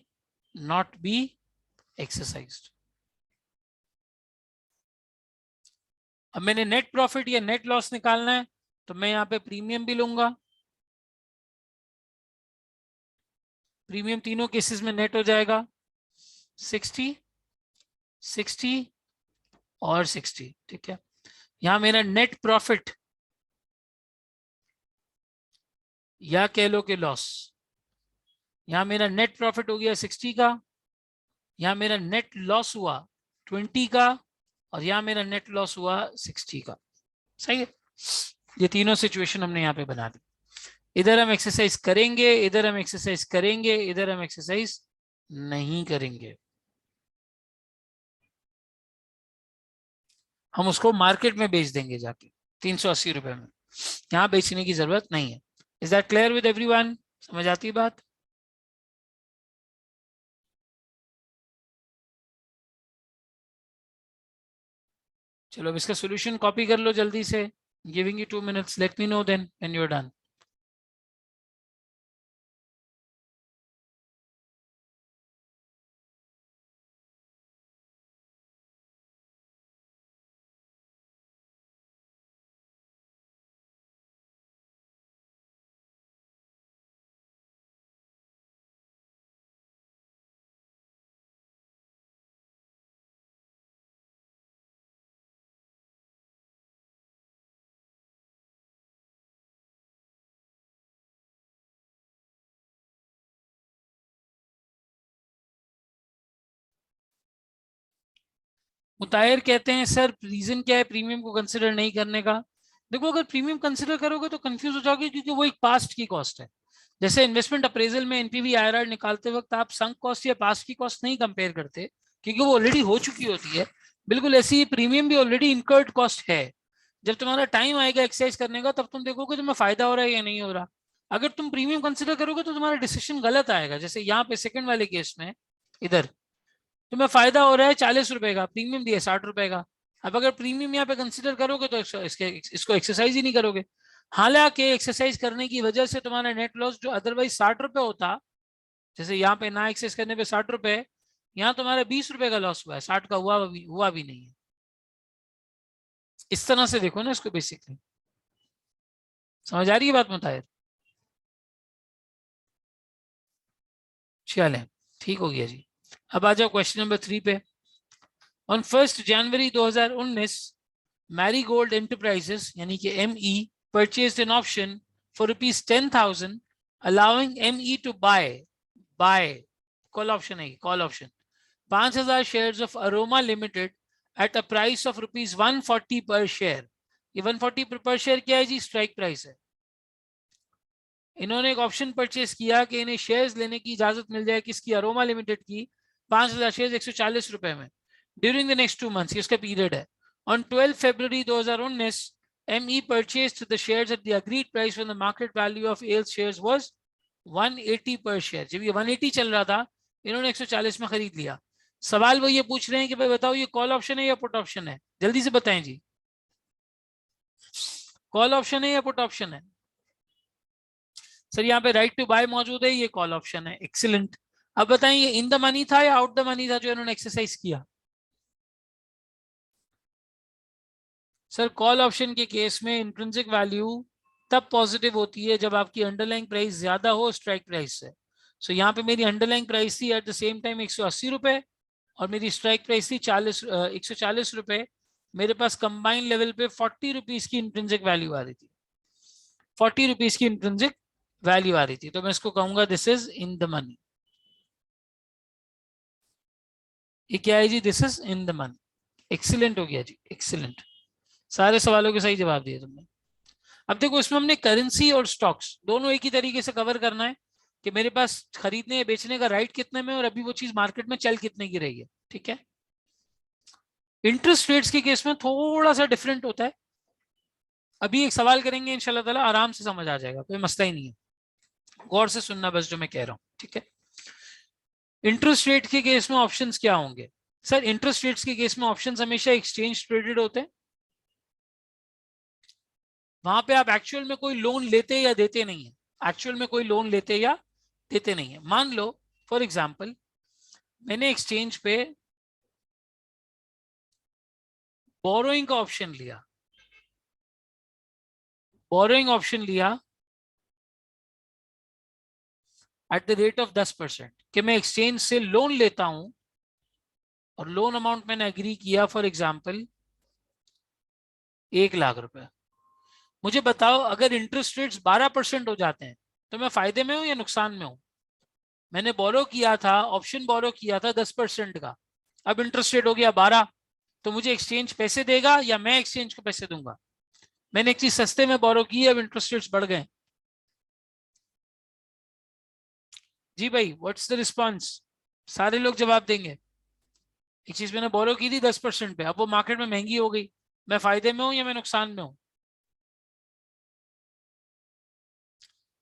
नॉट बी एक्सरसाइज्ड। अब मैंने नेट प्रॉफिट या नेट लॉस निकालना है, तो मैं यहाँ पे प्रीमियम भी लूंगा। प्रीमियम तीनों केसेस में नेट हो जाएगा 60, 60 और 60, ठीक है। यहां मेरा नेट प्रॉफिट या कह लो कि लॉस, यहां मेरा नेट प्रॉफिट हो गया 60 का, यहां मेरा नेट लॉस हुआ 20 का, और यहां मेरा नेट लॉस हुआ 60 का। सही है, ये तीनों सिचुएशन हमने यहाँ पे बना दी। इधर हम एक्सरसाइज करेंगे, इधर हम एक्सरसाइज करेंगे, इधर हम एक्सरसाइज नहीं करेंगे। हम उसको मार्केट में बेच देंगे जाके 380 रुपए में, यहाँ बेचने की जरूरत नहीं है। Is that clear with everyone? समझ आती बात? चलो अब इसका सॉल्यूशन कॉपी कर लो जल्दी से। Giving you 2 minutes, let me know then when you are done. Mutahir कहते हैं सर रीजन क्या है प्रीमियम को कंसिडर नहीं करने का? देखो, अगर प्रीमियम कंसिडर करोगे तो कंफ्यूज हो जाओगे, क्योंकि वो एक पास्ट की कॉस्ट है। जैसे इन्वेस्टमेंट अप्रेजल में एनपीवी आईआरआर निकालते वक्त आप संक कॉस्ट या पास्ट की कॉस्ट नहीं कंपेयर करते, क्योंकि वो ऑलरेडी हो चुकी होती है। बिल्कुल ऐसी प्रीमियम भी ऑलरेडी इनकर्ड कॉस्ट है। जब तुम्हारा टाइम आएगा एक्सरसाइज करने का, तब तुम देखोगे तुम्हें फायदा हो रहा है या नहीं हो रहा। अगर तुम प्रीमियम कंसिडर करोगे तो तुम्हारा डिसीजन गलत आएगा। जैसे यहाँ पे सेकंड वाले केस में, इधर तुम्हें फायदा हो रहा है 40 रुपए का, प्रीमियम दिया 60 रुपए का। अब अगर प्रीमियम यहाँ पे कंसिडर करोगे तो इसको एक्सरसाइज ही नहीं करोगे। हालांकि एक्सरसाइज करने की वजह से तुम्हारा नेट लॉस जो अदरवाइज 60 रुपए होता, जैसे यहाँ पे ना एक्सरसाइज करने पे 60 रुपए, यहाँ तुम्हारा 20 रुपए का लॉस हुआ है, 60 का हुआ भी नहीं है। इस तरह से देखो ना इसको, बेसिकली समझ आ रही है बात मुताहिर? चलें, ठीक हो गया जी। अब आ जाओ क्वेश्चन नंबर 3 पे। ऑन 1 जनवरी 2019 मैरीगोल्ड एंटरप्राइजेस यानी कि ME purchased an option for rupees 10,000 allowing ME to buy call option है, call option 5,000 shares of Aroma Limited at a price of rupees 140 per share। ये 140 per share क्या है जी? Strike price है। इन्होंने एक option purchase किया कि इन्हें शेयर्स लेने की इजाजत मिल जाए, किसकी? अरोमा लिमिटेड की, 5,000 शेयर्स 140 रुपए में ड्यूरिंग द नेक्स्ट 2 मंथ्स, ये उसका पीरियड है। On 12 February 2019 ME purchased the shares at the agreed price when the market value of AL's shares was 180 per share। जब ये 180 चल रहा था, इन्होंने 140 में खरीद लिया। सवाल वो ये पूछ रहे हैं कि भाई बताओ ये कॉल ऑप्शन है या पुट ऑप्शन है? जल्दी से बताएं जी, कॉल ऑप्शन है या पुट ऑप्शन है? सर यहाँ पे राइट टू बाय मौजूद है, ये कॉल ऑप्शन है। एक्सीलेंट। अब बताएं ये इन द मनी था या आउट द मनी था जो इन्होंने एक्सरसाइज किया? सर कॉल ऑप्शन के केस में इंट्रिंसिक वैल्यू तब पॉजिटिव होती है जब आपकी अंडरलाइंग प्राइस ज्यादा हो स्ट्राइक प्राइस से। सो यहाँ पे मेरी अंडरलाइंग प्राइस थी एट द सेम टाइम 180 रुपए और मेरी स्ट्राइक प्राइस थी 140 रुपए। मेरे पास कंबाइन लेवल पे 40 रुपीज की इंट्रिंसिक वैल्यू आ रही थी, 40 रुपीज की इंट्रिंसिक वैल्यू आ रही थी। तो मैं इसको कहूंगा this is in the money. ये क्या है जी? This is in the money. Excellent हो गया जी, एक्सीलेंट। सारे सवालों के सही जवाब दिए तुमने। अब देखो इसमें हमने करेंसी और स्टॉक्स दोनों एक ही तरीके से कवर करना है कि मेरे पास खरीदने या बेचने का राइट कितने में और अभी वो चीज मार्केट में चल कितने की रही है। ठीक है। इंटरेस्ट रेट्स के केस में थोड़ा सा डिफरेंट होता है। अभी एक सवाल करेंगे इंशाल्लाह ताला, आराम से समझ आ जाएगा, कोई मसला ही नहीं है। गौर से सुनना बस जो मैं कह रहा हूं। ठीक है। इंटरेस्ट रेट के केस में ऑप्शंस क्या होंगे? सर इंटरेस्ट रेट्स के केस में ऑप्शंस हमेशा एक्सचेंज ट्रेडेड होते हैं। वहां पे आप एक्चुअल में कोई लोन लेते या देते नहीं है, एक्चुअल में कोई लोन लेते या देते नहीं है। मान लो फॉर एग्जांपल मैंने एक्सचेंज पे बोरोइंग का ऑप्शन लिया, बोरोइंग ऑप्शन लिया एट द रेट ऑफ 10% कि मैं एक्सचेंज से लोन लेता हूं और लोन अमाउंट मैंने एग्री किया फॉर एग्जांपल 1,00,000 रुपए। मुझे बताओ अगर इंटरेस्ट रेट्स 12% हो जाते हैं तो मैं फायदे में हूं या नुकसान में हूं? मैंने बोरो किया था, ऑप्शन बोरो किया था 10% का, अब इंटरेस्ट रेट हो गया 12, तो मुझे एक्सचेंज पैसे देगा या मैं एक्सचेंज को पैसे दूंगा? मैंने एक चीज सस्ते में बोरो की, अब इंटरेस्ट रेट्स बढ़ गए। जी भाई व्हाट्स द रिस्पॉन्स? सारे लोग जवाब देंगे। एक चीज मैंने बोरो की थी 10% पे, अब वो मार्केट में महंगी हो गई, मैं फायदे में हूं या मैं नुकसान में हूं?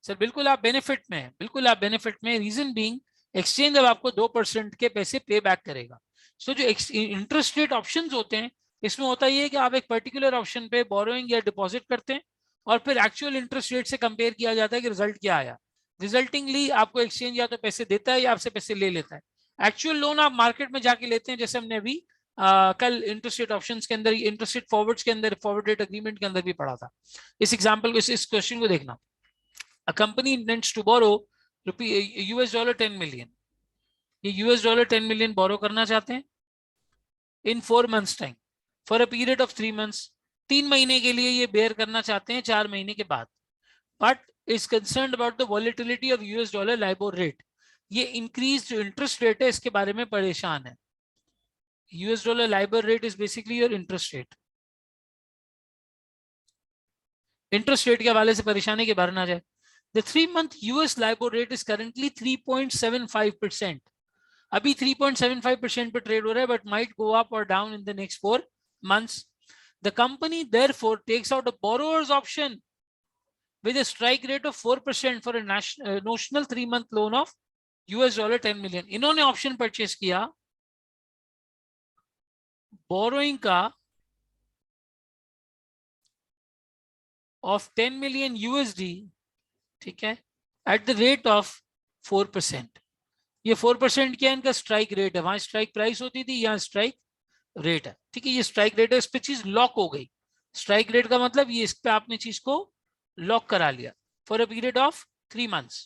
सर बिल्कुल आप बेनिफिट में है, बिल्कुल आप बेनिफिट में। रीजन बीइंग एक्सचेंज अब आपको 2% के पैसे पे बैक करेगा। सो जो इंटरेस्ट रेट ऑप्शंस होते हैं इसमें होता ही है कि आप एक पर्टिकुलर ऑप्शन पे बोरोइंग या डिपॉजिट करते हैं और फिर एक्चुअल इंटरेस्ट रेट से कंपेयर किया जाता है कि रिजल्ट क्या आया। रिजल्टिंगली आपको एक्सचेंज या तो पैसे देता है या आपसे पैसे ले लेता है। एक्चुअल लोन आप मार्केट में जाके लेते हैं, जैसे हमने अभी कल इंटरेस्ट रेट ऑप्शंस के अंदर, इंटरेस्ट रेट फॉरवर्ड्स के अंदर, फॉरवर्ड रेट एग्रीमेंट के अंदर भी पढ़ा था। इस एग्जाम्पल को, इस क्वेश्चन को देखना। A company intends to borrow $10 million। ये $10 million बोरो करना चाहते हैं इन 4 months time for a period of 3 months। 3 महीने के लिए ये बेयर करना चाहते हैं 4 महीने के बाद। But is concern about the volatility of $, LIBOR rate. ये इंक्रीज जो इंटरेस्ट रेट है इसके बारे में परेशान है। $, LIBOR rate is basically your interest rate. Interest rate के हवाले से परेशानी के बाहर ना जाए। The 3-month US LIBOR rate is currently 3.75%। अभी 3.75% पे ट्रेड हो रहा है, but might go up or down in the next 4 months। The company therefore takes out a borrower's option with a strike rate of 4% for a notional 3-month loan of $10 million। इन्होंने option purchase किया borrowing का of 10 million USD, ठीक है, at the rate of 4%। ये 4% क्या है? इनका strike rate है। वहां स्ट्राइक प्राइस होती थी, यहाँ स्ट्राइक रेट है। ठीक है, ये स्ट्राइक रेट है, इस पे चीज लॉक हो गई। स्ट्राइक रेट का मतलब ये, इस पे आपने चीज को लॉक करा लिया for a period of 3 months।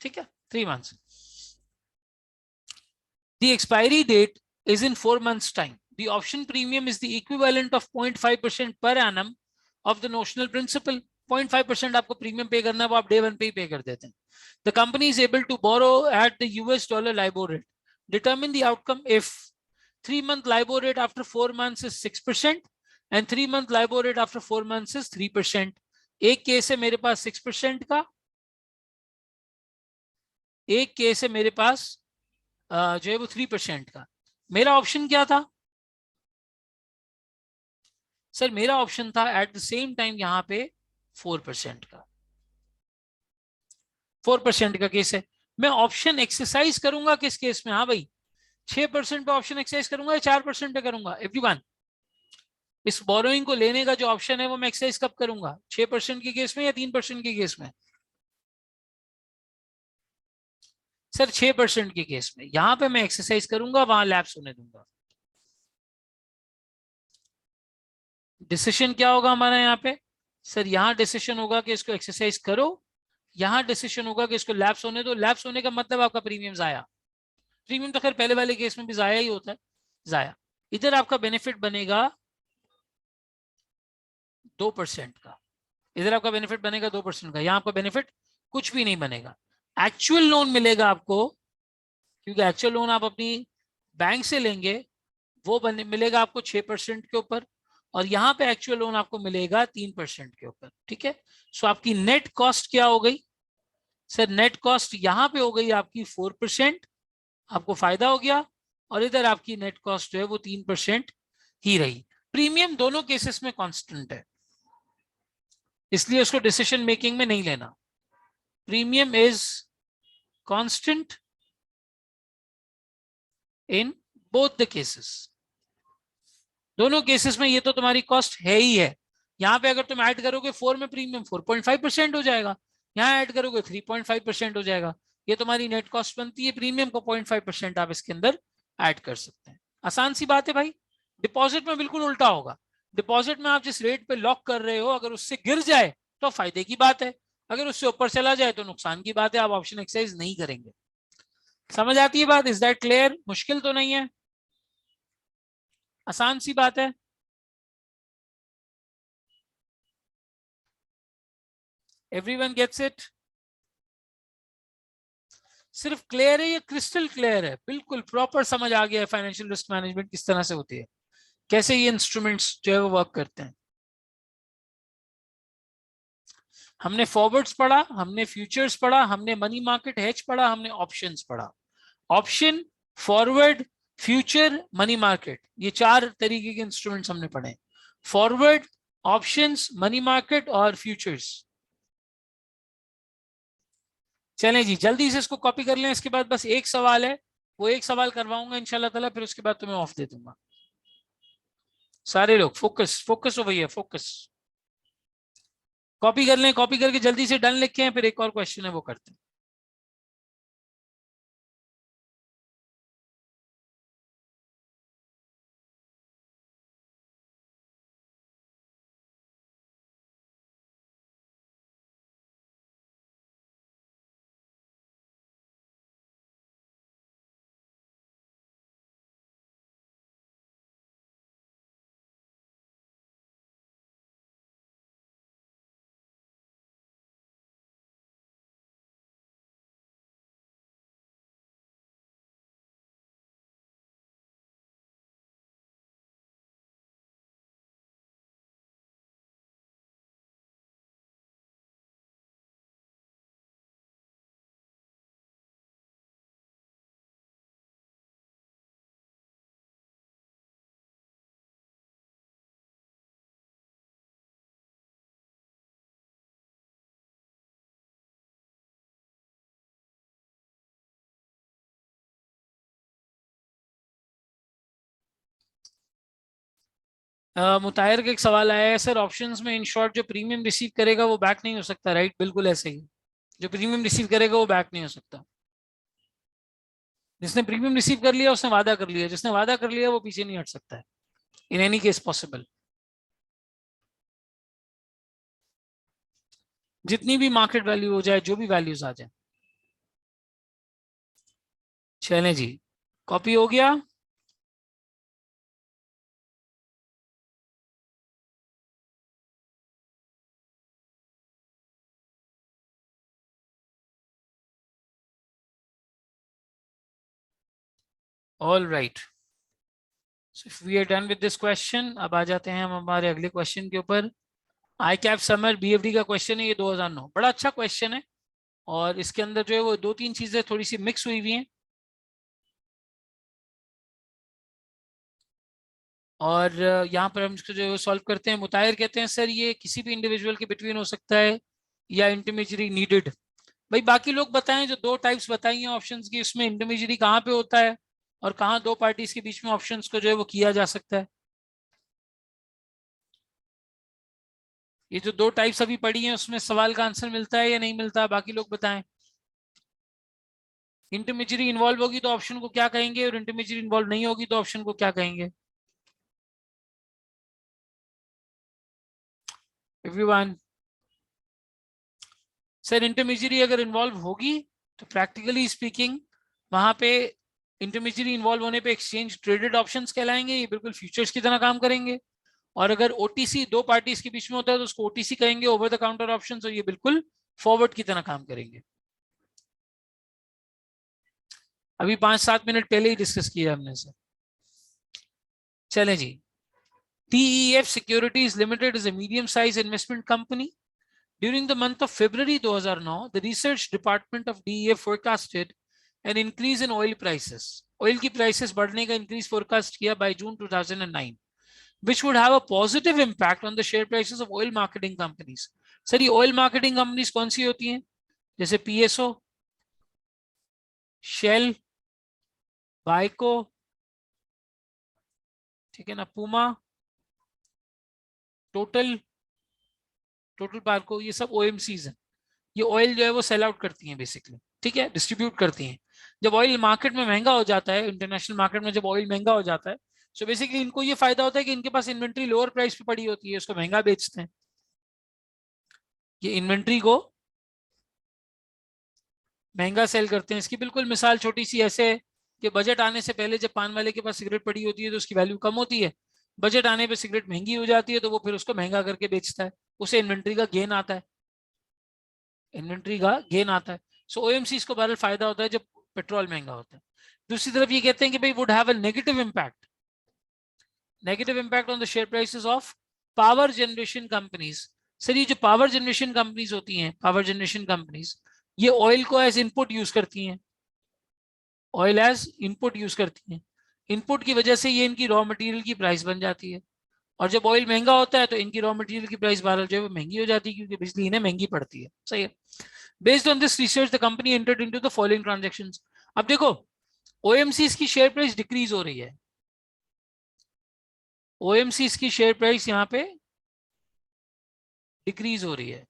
ठीक है, 3 months। The expiry date is in 4 months time. The option premium is the equivalent of 0.5% per annum of the notional principal. 0.5% आपको प्रीमियम पे करना है, वो आप डे वन पे ही पे कर देते हैं. The company is able to borrow at the US dollar LIBOR rate. Determine the outcome if 3-month LIBOR rate after 4 months is 6% and 3-month LIBOR rate after 4 months is 3%. एक case है मेरे पास 6% का, एक केस है मेरे पास जो है वो 3% का. मेरा ऑप्शन क्या था सर? मेरा ऑप्शन था एट द सेम टाइम यहां पे 4% का. 4% का केस है. मैं ऑप्शन एक्सरसाइज करूंगा किस केस में? हाँ भाई, 6% पे ऑप्शन एक्सरसाइज करूंगा या 4% पे करूंगा? एवरीवन, इस बोरोइंग को लेने का जो ऑप्शन है वो मैं एक्सरसाइज कब करूंगा? 6% के केस में या 3% के केस में? सर 6% के केस में. यहां पे मैं एक्सरसाइज करूंगा, वहां लैप्स होने दूंगा. डिसीजन क्या होगा हमारा यहाँ पे? सर यहाँ डिसीजन होगा कि इसको एक्सरसाइज करो, यहाँ डिसीजन होगा कि इसको लैप्स होने दो. लैप्स होने का मतलब आपका प्रीमियम जाया. प्रीमियम तो खैर पहले वाले केस में भी जाया ही होता है, जाया. इधर आपका बेनिफिट बनेगा 2% का. इधर आपका बेनिफिट बनेगा 2% का. यहाँ आपका बेनिफिट कुछ भी नहीं बनेगा. एक्चुअल लोन मिलेगा आपको, क्योंकि एक्चुअल लोन आप अपनी बैंक से लेंगे, वो मिलेगा आपको 6% के ऊपर, और यहाँ पे एक्चुअल लोन आपको मिलेगा 3% के ऊपर. ठीक है. सो आपकी नेट कॉस्ट क्या हो गई सर? नेट कॉस्ट यहाँ पे हो गई आपकी 4%, आपको फायदा हो गया, और इधर आपकी नेट कॉस्ट जो है वो 3% ही रही. प्रीमियम दोनों केसेस में कांस्टेंट है, इसलिए उसको डिसीजन मेकिंग में नहीं लेना. Premium is constant in both the cases. दोनों केसेस में ये तो तुम्हारी कॉस्ट है ही है. यहाँ पे अगर तुम ऐड करोगे 4 में प्रीमियम 4.5% हो जाएगा, यहाँ ऐड करोगे 3.5% हो जाएगा. ये तुम्हारी नेट कॉस्ट बनती है. प्रीमियम को 0.5% आप इसके अंदर ऐड कर सकते हैं. आसान सी बात है भाई. डिपॉजिट में बिल्कुल उल्टा होगा. डिपॉजिट में आप जिस रेट पे लॉक कर रहे हो, अगर उससे गिर जाए तो फायदे की बात है, अगर उससे ऊपर चला जाए तो नुकसान की बात है. आप ऑप्शन एक्सरसाइज नहीं करेंगे. समझ आती है बात? Is that clear? मुश्किल तो नहीं है, आसान सी बात है. Everyone gets it? सिर्फ क्लियर है या क्रिस्टल क्लियर है? बिल्कुल प्रॉपर समझ आ गया है फाइनेंशियल रिस्क मैनेजमेंट किस तरह से होती है, कैसे ये इंस्ट्रूमेंट्स जो है वो वर्क करते हैं. हमने फॉरवर्ड्स पढ़ा, हमने फ्यूचर्स पढ़ा, हमने मनी मार्केट हेज पढ़ा, हमने ऑप्शंस पढ़ा. Option, forward, future, money market, ये 4 तरीके के इंस्ट्रूमेंट्स हमने पढ़े. फॉरवर्ड, ऑप्शंस, मनी मार्केट और फ्यूचर्स. चलें जी, जल्दी से इसको कॉपी कर लें. इसके बाद बस एक सवाल है, वो एक सवाल करवाऊंगा इंशाल्लाह ताला, फिर उसके बाद तुम्हें ऑफ दे दूंगा. सारे लोग फोकस फोकस हो भैया, फोकस. कॉपी कर लें, कॉपी करके जल्दी से डन लिखे हैं, फिर एक और क्वेश्चन है वो करते हैं. मुताहिर का एक सवाल आया है सर, ऑप्शंस में इन शॉर्ट जो प्रीमियम रिसीव करेगा वो बैक नहीं हो सकता, राइट? बिल्कुल ऐसे ही, जो प्रीमियम रिसीव करेगा वो बैक नहीं हो सकता. जिसने प्रीमियम रिसीव कर लिया उसने वादा कर लिया, जिसने वादा कर लिया वो पीछे नहीं हट सकता है. In any case possible. जितनी भी मार्केट वैल्यू हो जाए, जो भी वैल्यूज आ जाए. चलें जी, कॉपी हो गया? All right, so if we are done with this question, अब आ जाते हैं हम हमारे अगले क्वेश्चन के ऊपर। आई कैप समर बीएफडी का क्वेश्चन है ये 2009, बड़ा अच्छा क्वेश्चन है और इसके अंदर जो है वो दो तीन चीजें थोड़ी सी मिक्स हुई हुई हैं और यहाँ पर हम इसको जो है सॉल्व करते हैं। मुताहिर कहते हैं सर ये किसी भी इंडिविजुअल के बिटवीन हो सकता है या इंटरमीडियरी नीडेड। भाई बाकी लोग बताएं, जो दो टाइप्स बताई हैं ऑप्शंस की, उसमें इंटरमीडियरी कहाँ पे होता है और कहाँ दो पार्टीज के बीच में ऑप्शंस को जो है वो किया जा सकता है। ये जो दो टाइप्स अभी पढ़ी हैं उसमें सवाल का आंसर मिलता है या नहीं मिलता, बाकी लोग बताएं। इंटरमीडियरी इन्वॉल्व होगी तो ऑप्शन को क्या कहेंगे और इंटरमीडियरी इन्वॉल्व नहीं होगी तो ऑप्शन को क्या कहेंगे? एवरीवन, सर इंटरमीडियरी अगर इन्वॉल्व होगी तो प्रैक्टिकली स्पीकिंग वहां पे इंटरमीडियरी इन्वॉल्व होने पे एक्सचेंज ट्रेडेड ऑप्शंस कहलाएंगे, ये बिल्कुल फ्यूचर्स की तरह काम करेंगे। और अगर ओटीसी दो पार्टीज के बीच में होता है तो उसको ओटीसी कहेंगे, ओवर द काउंटर ऑप्शंस, और ये बिल्कुल फॉरवर्ड की तरह काम करेंगे। अभी 5-7 मिनट पहले ही डिस्कस किया हमने सर। चलें जी, TEF Securities Limited is a medium-sized investment company. During the month of February 2009, the research department of DEF forecasted an increase in oil prices. Oil की prices बढ़ने का increase forecast किया by June 2009, which would have a positive impact on the share prices of oil marketing companies. Sir ये oil marketing companies कौन सी होती हैं? जैसे PSO, Shell, Vaiko, ठीक है ना, Puma, टोटल पार्को, ये सब OMCs हैं। ये ऑयल जो है वो सेल आउट करती हैं बेसिकली, ठीक है, डिस्ट्रीब्यूट करती हैं। जब ऑयल मार्केट में महंगा हो जाता है, इंटरनेशनल मार्केट में जब ऑयल महंगा हो जाता है, सो बेसिकली इनको ये फायदा होता है कि इनके पास इन्वेंट्री लोअर प्राइस पे पड़ी होती है, उसको महंगा बेचते हैं। ये इन्वेंट्री को महंगा सेल करते हैं। इसकी बिल्कुल मिसाल छोटी सी ऐसे है कि बजट आने से पहले जब पान वाले के पास सिगरेट पड़ी होती है तो उसकी वैल्यू कम होती है, बजट आने पे सिगरेट महंगी हो जाती है तो वो फिर उसको महंगा करके बेचता है, उसे इन्वेंट्री का गेन आता है, इन्वेंट्री का गेन आता है। सो ओएमसी को बहरहाल फायदा होता है जब पेट्रोल महंगा होता है। दूसरी तरफ ये कहते हैं कि भाई would have a negative impact on the share prices of power generation companies. Sir ये जो पावर जनरेशन कंपनीज होती हैं, पावर जनरेशन कंपनीज, ये ऑयल को एज इनपुट यूज करती हैं, ऑयल एज इनपुट यूज करती हैं। इनपुट की वजह से ये इनकी रॉ मटेरियल की प्राइस बन जाती है, और जब ऑयल महंगा होता है तो इनकी रॉ मटेरियल की प्राइस बहरहाल जो है वो महंगी हो जाती है क्योंकि बिजली इन्हें महंगी पड़ती है। सही है। Based on this research the company entered into the following transactions. अब देखो ओएमसीज की शेयर प्राइस डिक्रीज हो रही है, ओएमसीज की शेयर प्राइस यहाँ पे डिक्रीज हो रही है।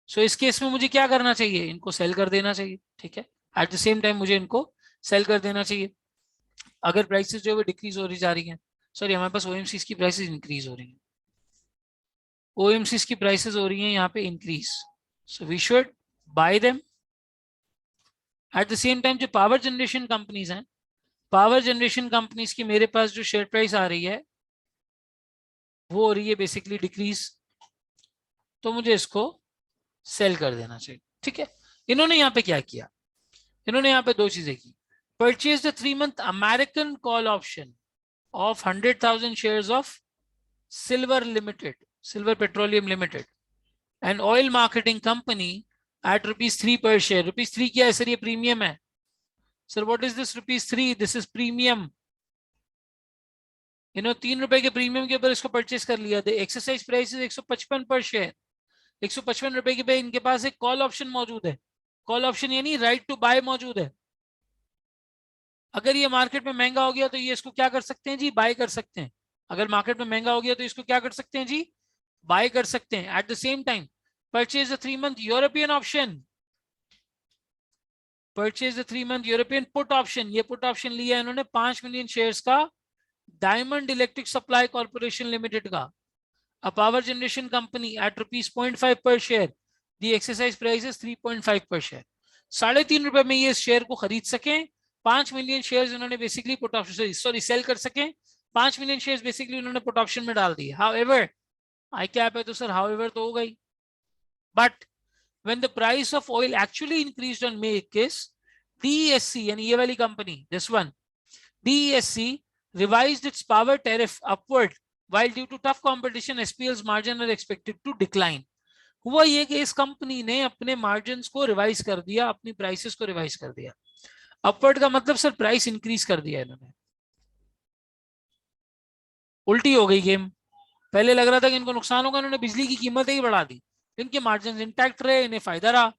सो इस केस में मुझे क्या करना चाहिए? इनको सेल कर देना चाहिए, ठीक है। एट द सेम टाइम मुझे इनको सेल कर देना चाहिए अगर प्राइसेस जो है वो डिक्रीज हो रही जा रही हैं। सॉरी, हमारे पास ओएमसीज की प्राइसेस इंक्रीज हो रही हैं, ओएमसीज की प्राइसेस हो रही हैं यहाँ पे increase, so we should buy them. At the same time जो पावर जनरेशन कंपनीज हैं, पावर जनरेशन कंपनीज की मेरे पास जो शेयर प्राइस आ रही है वो हो रही है बेसिकली डिक्रीज, तो मुझे इसको सेल कर देना चाहिए, ठीक है। इन्होंने यहाँ पे क्या किया? इन्होंने यहाँ पे दो चीजें की। Purchase the 3-month American call option of 100,000 shares of silver limited, silver petroleum limited, and oil marketing company at ₹3 पर शेयर। ₹3 क्या है सर? ये प्रीमियम है। Sir what is this ₹3? This is premium. इन्होंने ₹3 के प्रीमियम के ऊपर इसको परचेस कर लिया। एक्सरसाइज प्राइस इज 155 पर शेयर। ₹155 के पे इनके पास एक कॉल ऑप्शन मौजूद है। कॉल ऑप्शन यानी राइट टू बाय मौजूद है। अगर ये मार्केट में महंगा हो गया तो ये इसको क्या कर सकते हैं जी? बाय कर सकते हैं। अगर मार्केट में महंगा हो गया तो इसको क्या कर सकते हैं जी? बाय कर सकते हैं। Eight the same time purchase the 3-month European option, purchase the 3-month European put option. ये पुट ऑप्शन लिया है इन्होंने 5 मिलियन शेयर्स का diamond electric supply corporation limited का, a power generation company at ₹0.5 per share. The exercise price is 3.5 per share. ₹3.5 में ये share को खरीद सकें 5 मिलियन शेयर्स उन्होंने basically put option sorry sell कर सके, 5 मिलियन शेयर्स बेसिकली उन्होंने पुट ऑप्शन में डाल दिए। हाउएवर आई कैप है तो सर हाउएवर तो हो गई, but when the price of oil actually increased on May 21, DESC यानी ये वाली company, this one, DESC revised its power tariff upward while due to tough competition SPL's margin are expected to decline। हुआ ये कि इस company ने अपने margins को रिवाइज कर दिया, अपनी प्राइसेस को रिवाइज कर दिया। अपवर्ड का मतलब सर प्राइस इंक्रीज कर दिया इन्होंने, उल्टी हो गई गेम। पहले लग रहा था कि इनको नुकसान होगा, इन्होंने बिजली की कीमतें ही बढ़ा दी, इनके मार्जिन इंटैक्ट रहे, इन्हें फायदा रहा।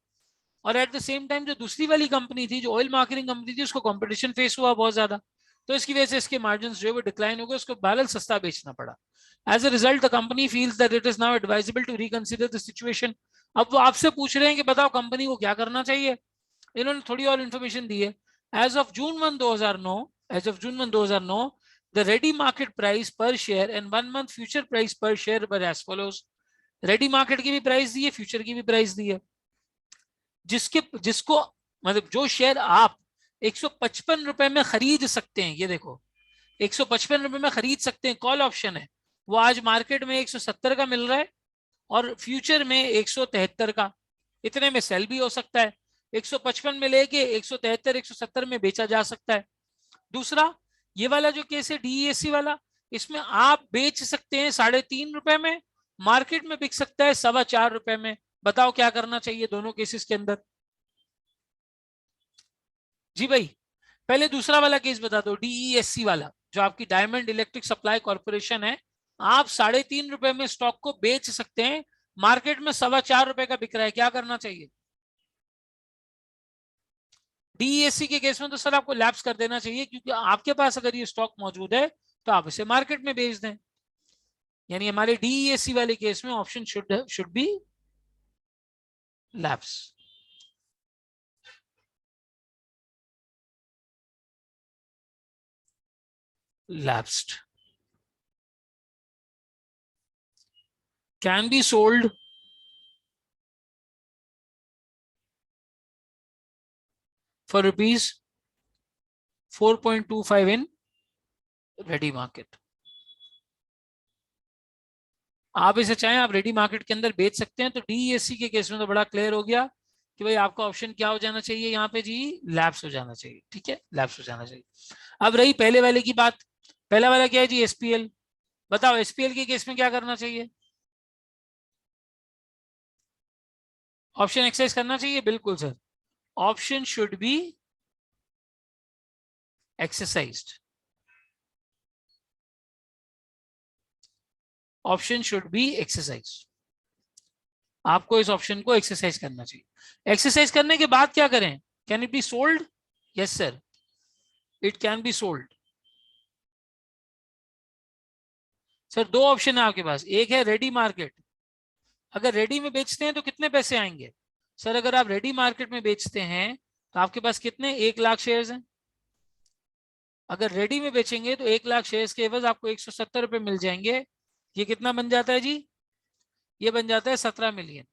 और एट द सेम टाइम जो दूसरी वाली कंपनी थी, जो ऑयल मार्केटिंग कंपनी थी, उसको कंपटीशन फेस हुआ बहुत ज्यादा, तो इसकी वजह से इसके मार्जिन जो है वो डिक्लाइन हो गए, उसको बैरल सस्ता बेचना पड़ा। As a result the company feels that it is now advisable to reconsider the situation. अब वो आपसे पूछ रहे हैं कि बताओ कंपनी को क्या करना चाहिए। इन्होंने थोड़ी और इन्फॉर्मेशन दी है। As of June 1 2009 the ready market price per share and 1 month future price per share were as follows। Ready market की भी प्राइस दी है, फ्यूचर की भी प्राइस दी है। जिसको मतलब जो शेयर आप 155 रुपए में खरीद सकते हैं, ये देखो 155 रुपए में खरीद सकते हैं, कॉल ऑप्शन है, वो आज मार्केट में 170 का मिल रहा है और फ्यूचर में 173 का। इतने में सेल भी हो सकता है, 155 में लेके 173 170 में बेचा जा सकता है। दूसरा ये वाला जो केस है डीईएससी वाला, इसमें आप बेच सकते हैं 3.5 रुपए में, मार्केट में बिक सकता है 4.25 रुपए में। बताओ क्या करना चाहिए दोनों केसेस के अंदर। जी भाई पहले दूसरा वाला केस बता दो, डीईएससी वाला, जो आपकी डायमंड इलेक्ट्रिक सप्लाई कॉर्पोरेशन है, आप 3.5 रुपए में स्टॉक को बेच सकते हैं, मार्केट में 4.25 रुपए का बिक रहा है, क्या करना चाहिए। डीईएससी के केस में तो सर आपको लैप्स कर देना चाहिए, क्योंकि आपके पास अगर ये स्टॉक मौजूद है तो आप इसे मार्केट में बेच दें। यानी हमारे डीईएससी वाले केस में option should be lapse. lapsed can be sold for rupees 4.25 in ready market। आप इसे चाहें आप रेडी मार्केट के अंदर बेच सकते हैं। तो डीईएससी के केस में तो बड़ा क्लियर हो गया कि भाई आपका ऑप्शन क्या हो जाना चाहिए यहाँ पे जी, लैप्स हो जाना चाहिए। ठीक है, लैप्स हो जाना चाहिए। अब रही पहले वाले की बात, पहला वाला क्या है जी, एसपीएल। बताओ एसपीएल के केस में क्या करना चाहिए, ऑप्शन एक्सरसाइज करना चाहिए। बिल्कुल sir, option should be exercised, option should be exercise. आपको इस ऑप्शन को एक्सरसाइज करना चाहिए। एक्सरसाइज करने के बाद क्या करें, can it be sold. Yes sir, it can be sold. Sir दो ऑप्शन है आपके पास, एक है रेडी मार्केट। अगर रेडी में बेचते हैं तो कितने पैसे आएंगे। सर अगर आप रेडी मार्केट में बेचते हैं तो आपके पास कितने 1 लाख शेयर्स हैं। अगर रेडी में बेचेंगे तो 1 लाख शेयर्स के एवज आपको 170 रुपए मिल जाएंगे। ये कितना बन जाता है जी, ये बन जाता है 17 मिलियन।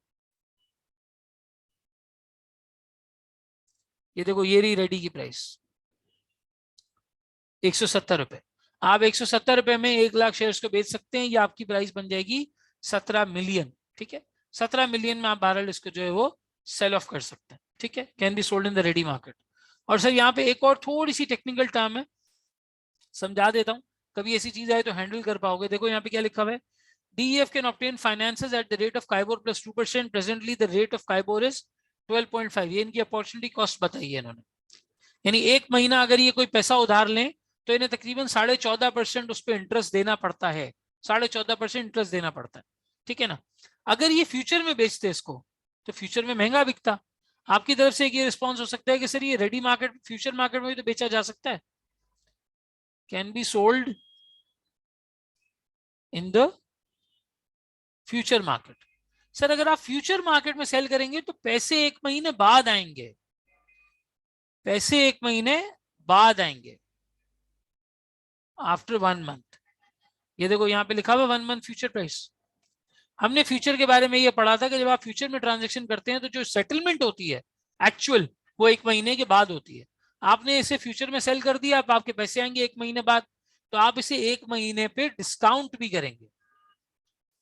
ये देखो ये रही रेडी की प्राइस 170 रुपए। आप 170 रुपए में 1 लाख शेयर्स को बेच सकते हैं, ये आपकी प्राइस बन जाएगी 17 मिलियन। ठीक है, 17 मिलियन में आप बैरल इसको जो है वो सेल ऑफ कर सकते हैं। ठीक है, can be sold in the ready market. और सर यहाँ पे एक और थोड़ी सी टेक्निकल टर्म है, समझा देता हूँ, कभी ऐसी चीज आए तो हैंडल कर पाओगे। देखो यहाँ पे क्या लिखा हुआ है, DEF can obtain finances at the rate of KIBOR plus 2%. Presently the rate of KIBOR is 12.5। ये इनकी अपॉर्चुनिटी कॉस्ट बताई है इन्होंने। यानी एक महीना अगर ये कोई पैसा उधार लें तो इन्हें तकरीबन 14.5% उस पर इंटरेस्ट देना पड़ता है, 14.5% इंटरेस्ट देना पड़ता है। ठीक है ना। अगर ये फ्यूचर में बेचते इसको तो फ्यूचर में महंगा बिकता। आपकी तरफ से एक ये रिस्पॉन्स हो सकता है कि सर ये रेडी मार्केट फ्यूचर मार्केट में भी तो बेचा जा सकता है, can be sold in the future market. Sir अगर आप फ्यूचर मार्केट में सेल करेंगे तो पैसे 1 महीने बाद आएंगे, पैसे 1 महीने बाद आएंगे, आफ्टर 1 मंथ। ये देखो यहाँ पे लिखा हुआ 1 मंथ फ्यूचर प्राइस। हमने फ्यूचर के बारे में ये पढ़ा था कि जब आप फ्यूचर में ट्रांजेक्शन करते हैं तो जो सेटलमेंट होती है एक्चुअल, वो 1 महीने के बाद होती है। आपने इसे फ्यूचर में सेल कर दिया, अब आपके पैसे आएंगे 1 महीने बाद, तो आप इसे 1 महीने पे डिस्काउंट भी करेंगे,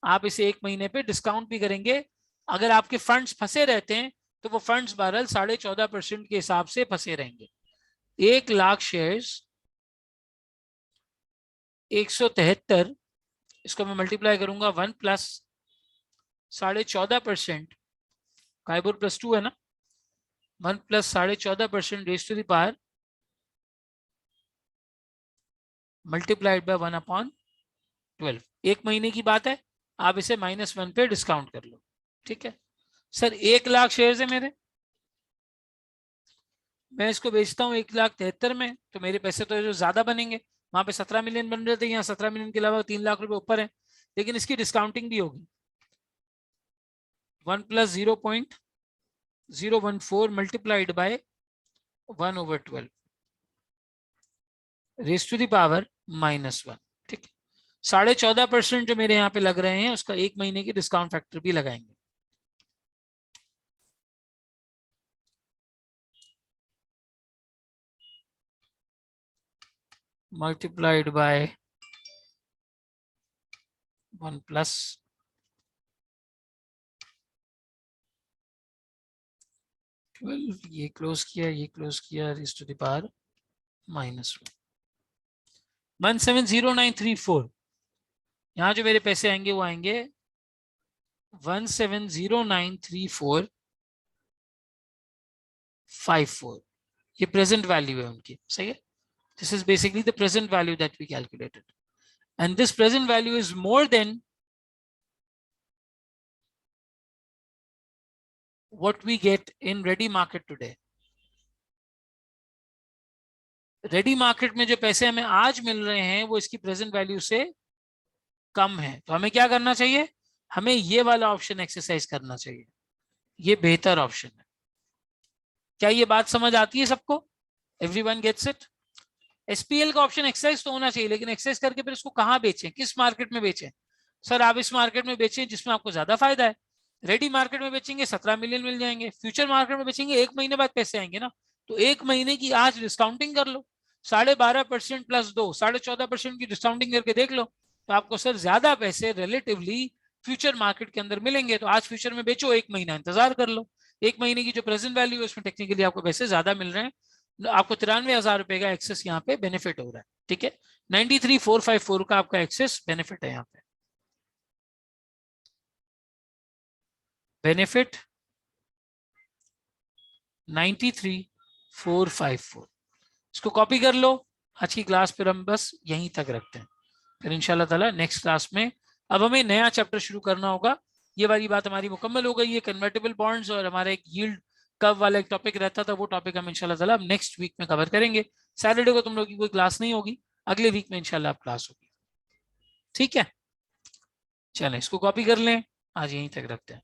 आप इसे 1 महीने पे डिस्काउंट भी करेंगे। अगर आपके फंड्स फंसे रहते हैं तो वो फंड्स बहरहाल 14.5% के हिसाब से फंसे रहेंगे। 1,00,000 शेयर्स 173, इसको मैं मल्टीप्लाई करूंगा 1 प्लस 14.5%, काइबोर प्लस 2 है ना, 1 plus 14.5% raise to the power multiplied by 1/12। 1 महीने की बात है, आप इसे -1 पे डिस्काउंट कर लो। ठीक है सर, 1,00,000 शेयर्स है मेरे, मैं इसको बेचता हूँ 1,73,000 में, तो मेरे पैसे तो जो ज्यादा बनेंगे, वहां पे 17 मिलियन बन रहे थे, यहाँ 17 मिलियन के अलावा 3,00,000 रुपए ऊपर है, लेकिन इसकी डिस्काउंटिंग भी होगी। 1 plus 0.014 multiplied by 1/12 raise to the power -1। ठीक, 14.5% जो मेरे यहाँ पे लग रहे हैं, उसका 1 महीने की डिस्काउंट फैक्टर भी लगाएंगे। मल्टीप्लाइड बाय 1 प्लस 12, ये क्लोज किया, ये क्लोज किया, रेज टू द पावर -1। 170934, यहाँ जो मेरे पैसे आएंगे वो आएंगे 17093454, ये प्रेजेंट वैल्यू है उनकी, सही है। This is basically the present value that we calculated, and this present value is more than what we get in ready market today। Ready market में जो पैसे हमें आज मिल रहे हैं वो इसकी प्रेजेंट वैल्यू से कम है, तो हमें क्या करना चाहिए, हमें ये वाला ऑप्शन एक्सरसाइज करना चाहिए, ये बेहतर ऑप्शन है। क्या ये बात समझ आती है सबको? Everyone gets it? एसपीएल का ऑप्शन एक्सरसाइज तो होना चाहिए, लेकिन एक्सरसाइज करके फिर इसको कहाँ बेचें, किस मार्केट में बेचें? सर आप इस मार्केट में बेचें जिसमें आपको ज्यादा फायदा है। रेडी मार्केट में बेचेंगे 17 मिलियन मिल जाएंगे, फ्यूचर मार्केट में बेचेंगे 1 महीने बाद पैसे आएंगे ना, तो 1 महीने की आज डिस्काउंटिंग कर लो, 12.5% प्लस 2 14.5% की डिस्काउंटिंग करके देख लो, तो आपको सर ज्यादा पैसे रिलेटिवली फ्यूचर मार्केट के अंदर मिलेंगे। तो आज फ्यूचर में बेचो, 1 महीना इंतजार कर लो, 1 महीने की जो प्रेजेंट वैल्यू है उसमें टेक्निकली आपको पैसे ज्यादा मिल रहे हैं, आपको 93,000 रुपए का एक्सेस यहाँ पे बेनिफिट हो रहा है। ठीक है, 93,454 का आपका एक्सेस बेनिफिट है यहाँ पे, बेनिफिट 93,454। इसको कॉपी कर लो। आज की क्लास फिर हम बस यहीं तक रखते हैं, फिर इंशाल्लाह ताला नेक्स्ट क्लास में अब हमें नया चैप्टर शुरू करना होगा। ये वाली बात हमारी मुकम्मल हो गई है, कन्वर्टेबल बॉन्ड्स, और हमारा एक यील्ड कर्व वाला एक टॉपिक रहता था, वो टॉपिक हम इंशाल्लाह ताला अब नेक्स्ट वीक में कवर करेंगे। सैटरडे को तुम लोग की कोई क्लास नहीं होगी, अगले वीक में इंशाल्लाह क्लास होगी। ठीक है, चलें इसको कॉपी कर लें, आज यहीं तक रखते हैं।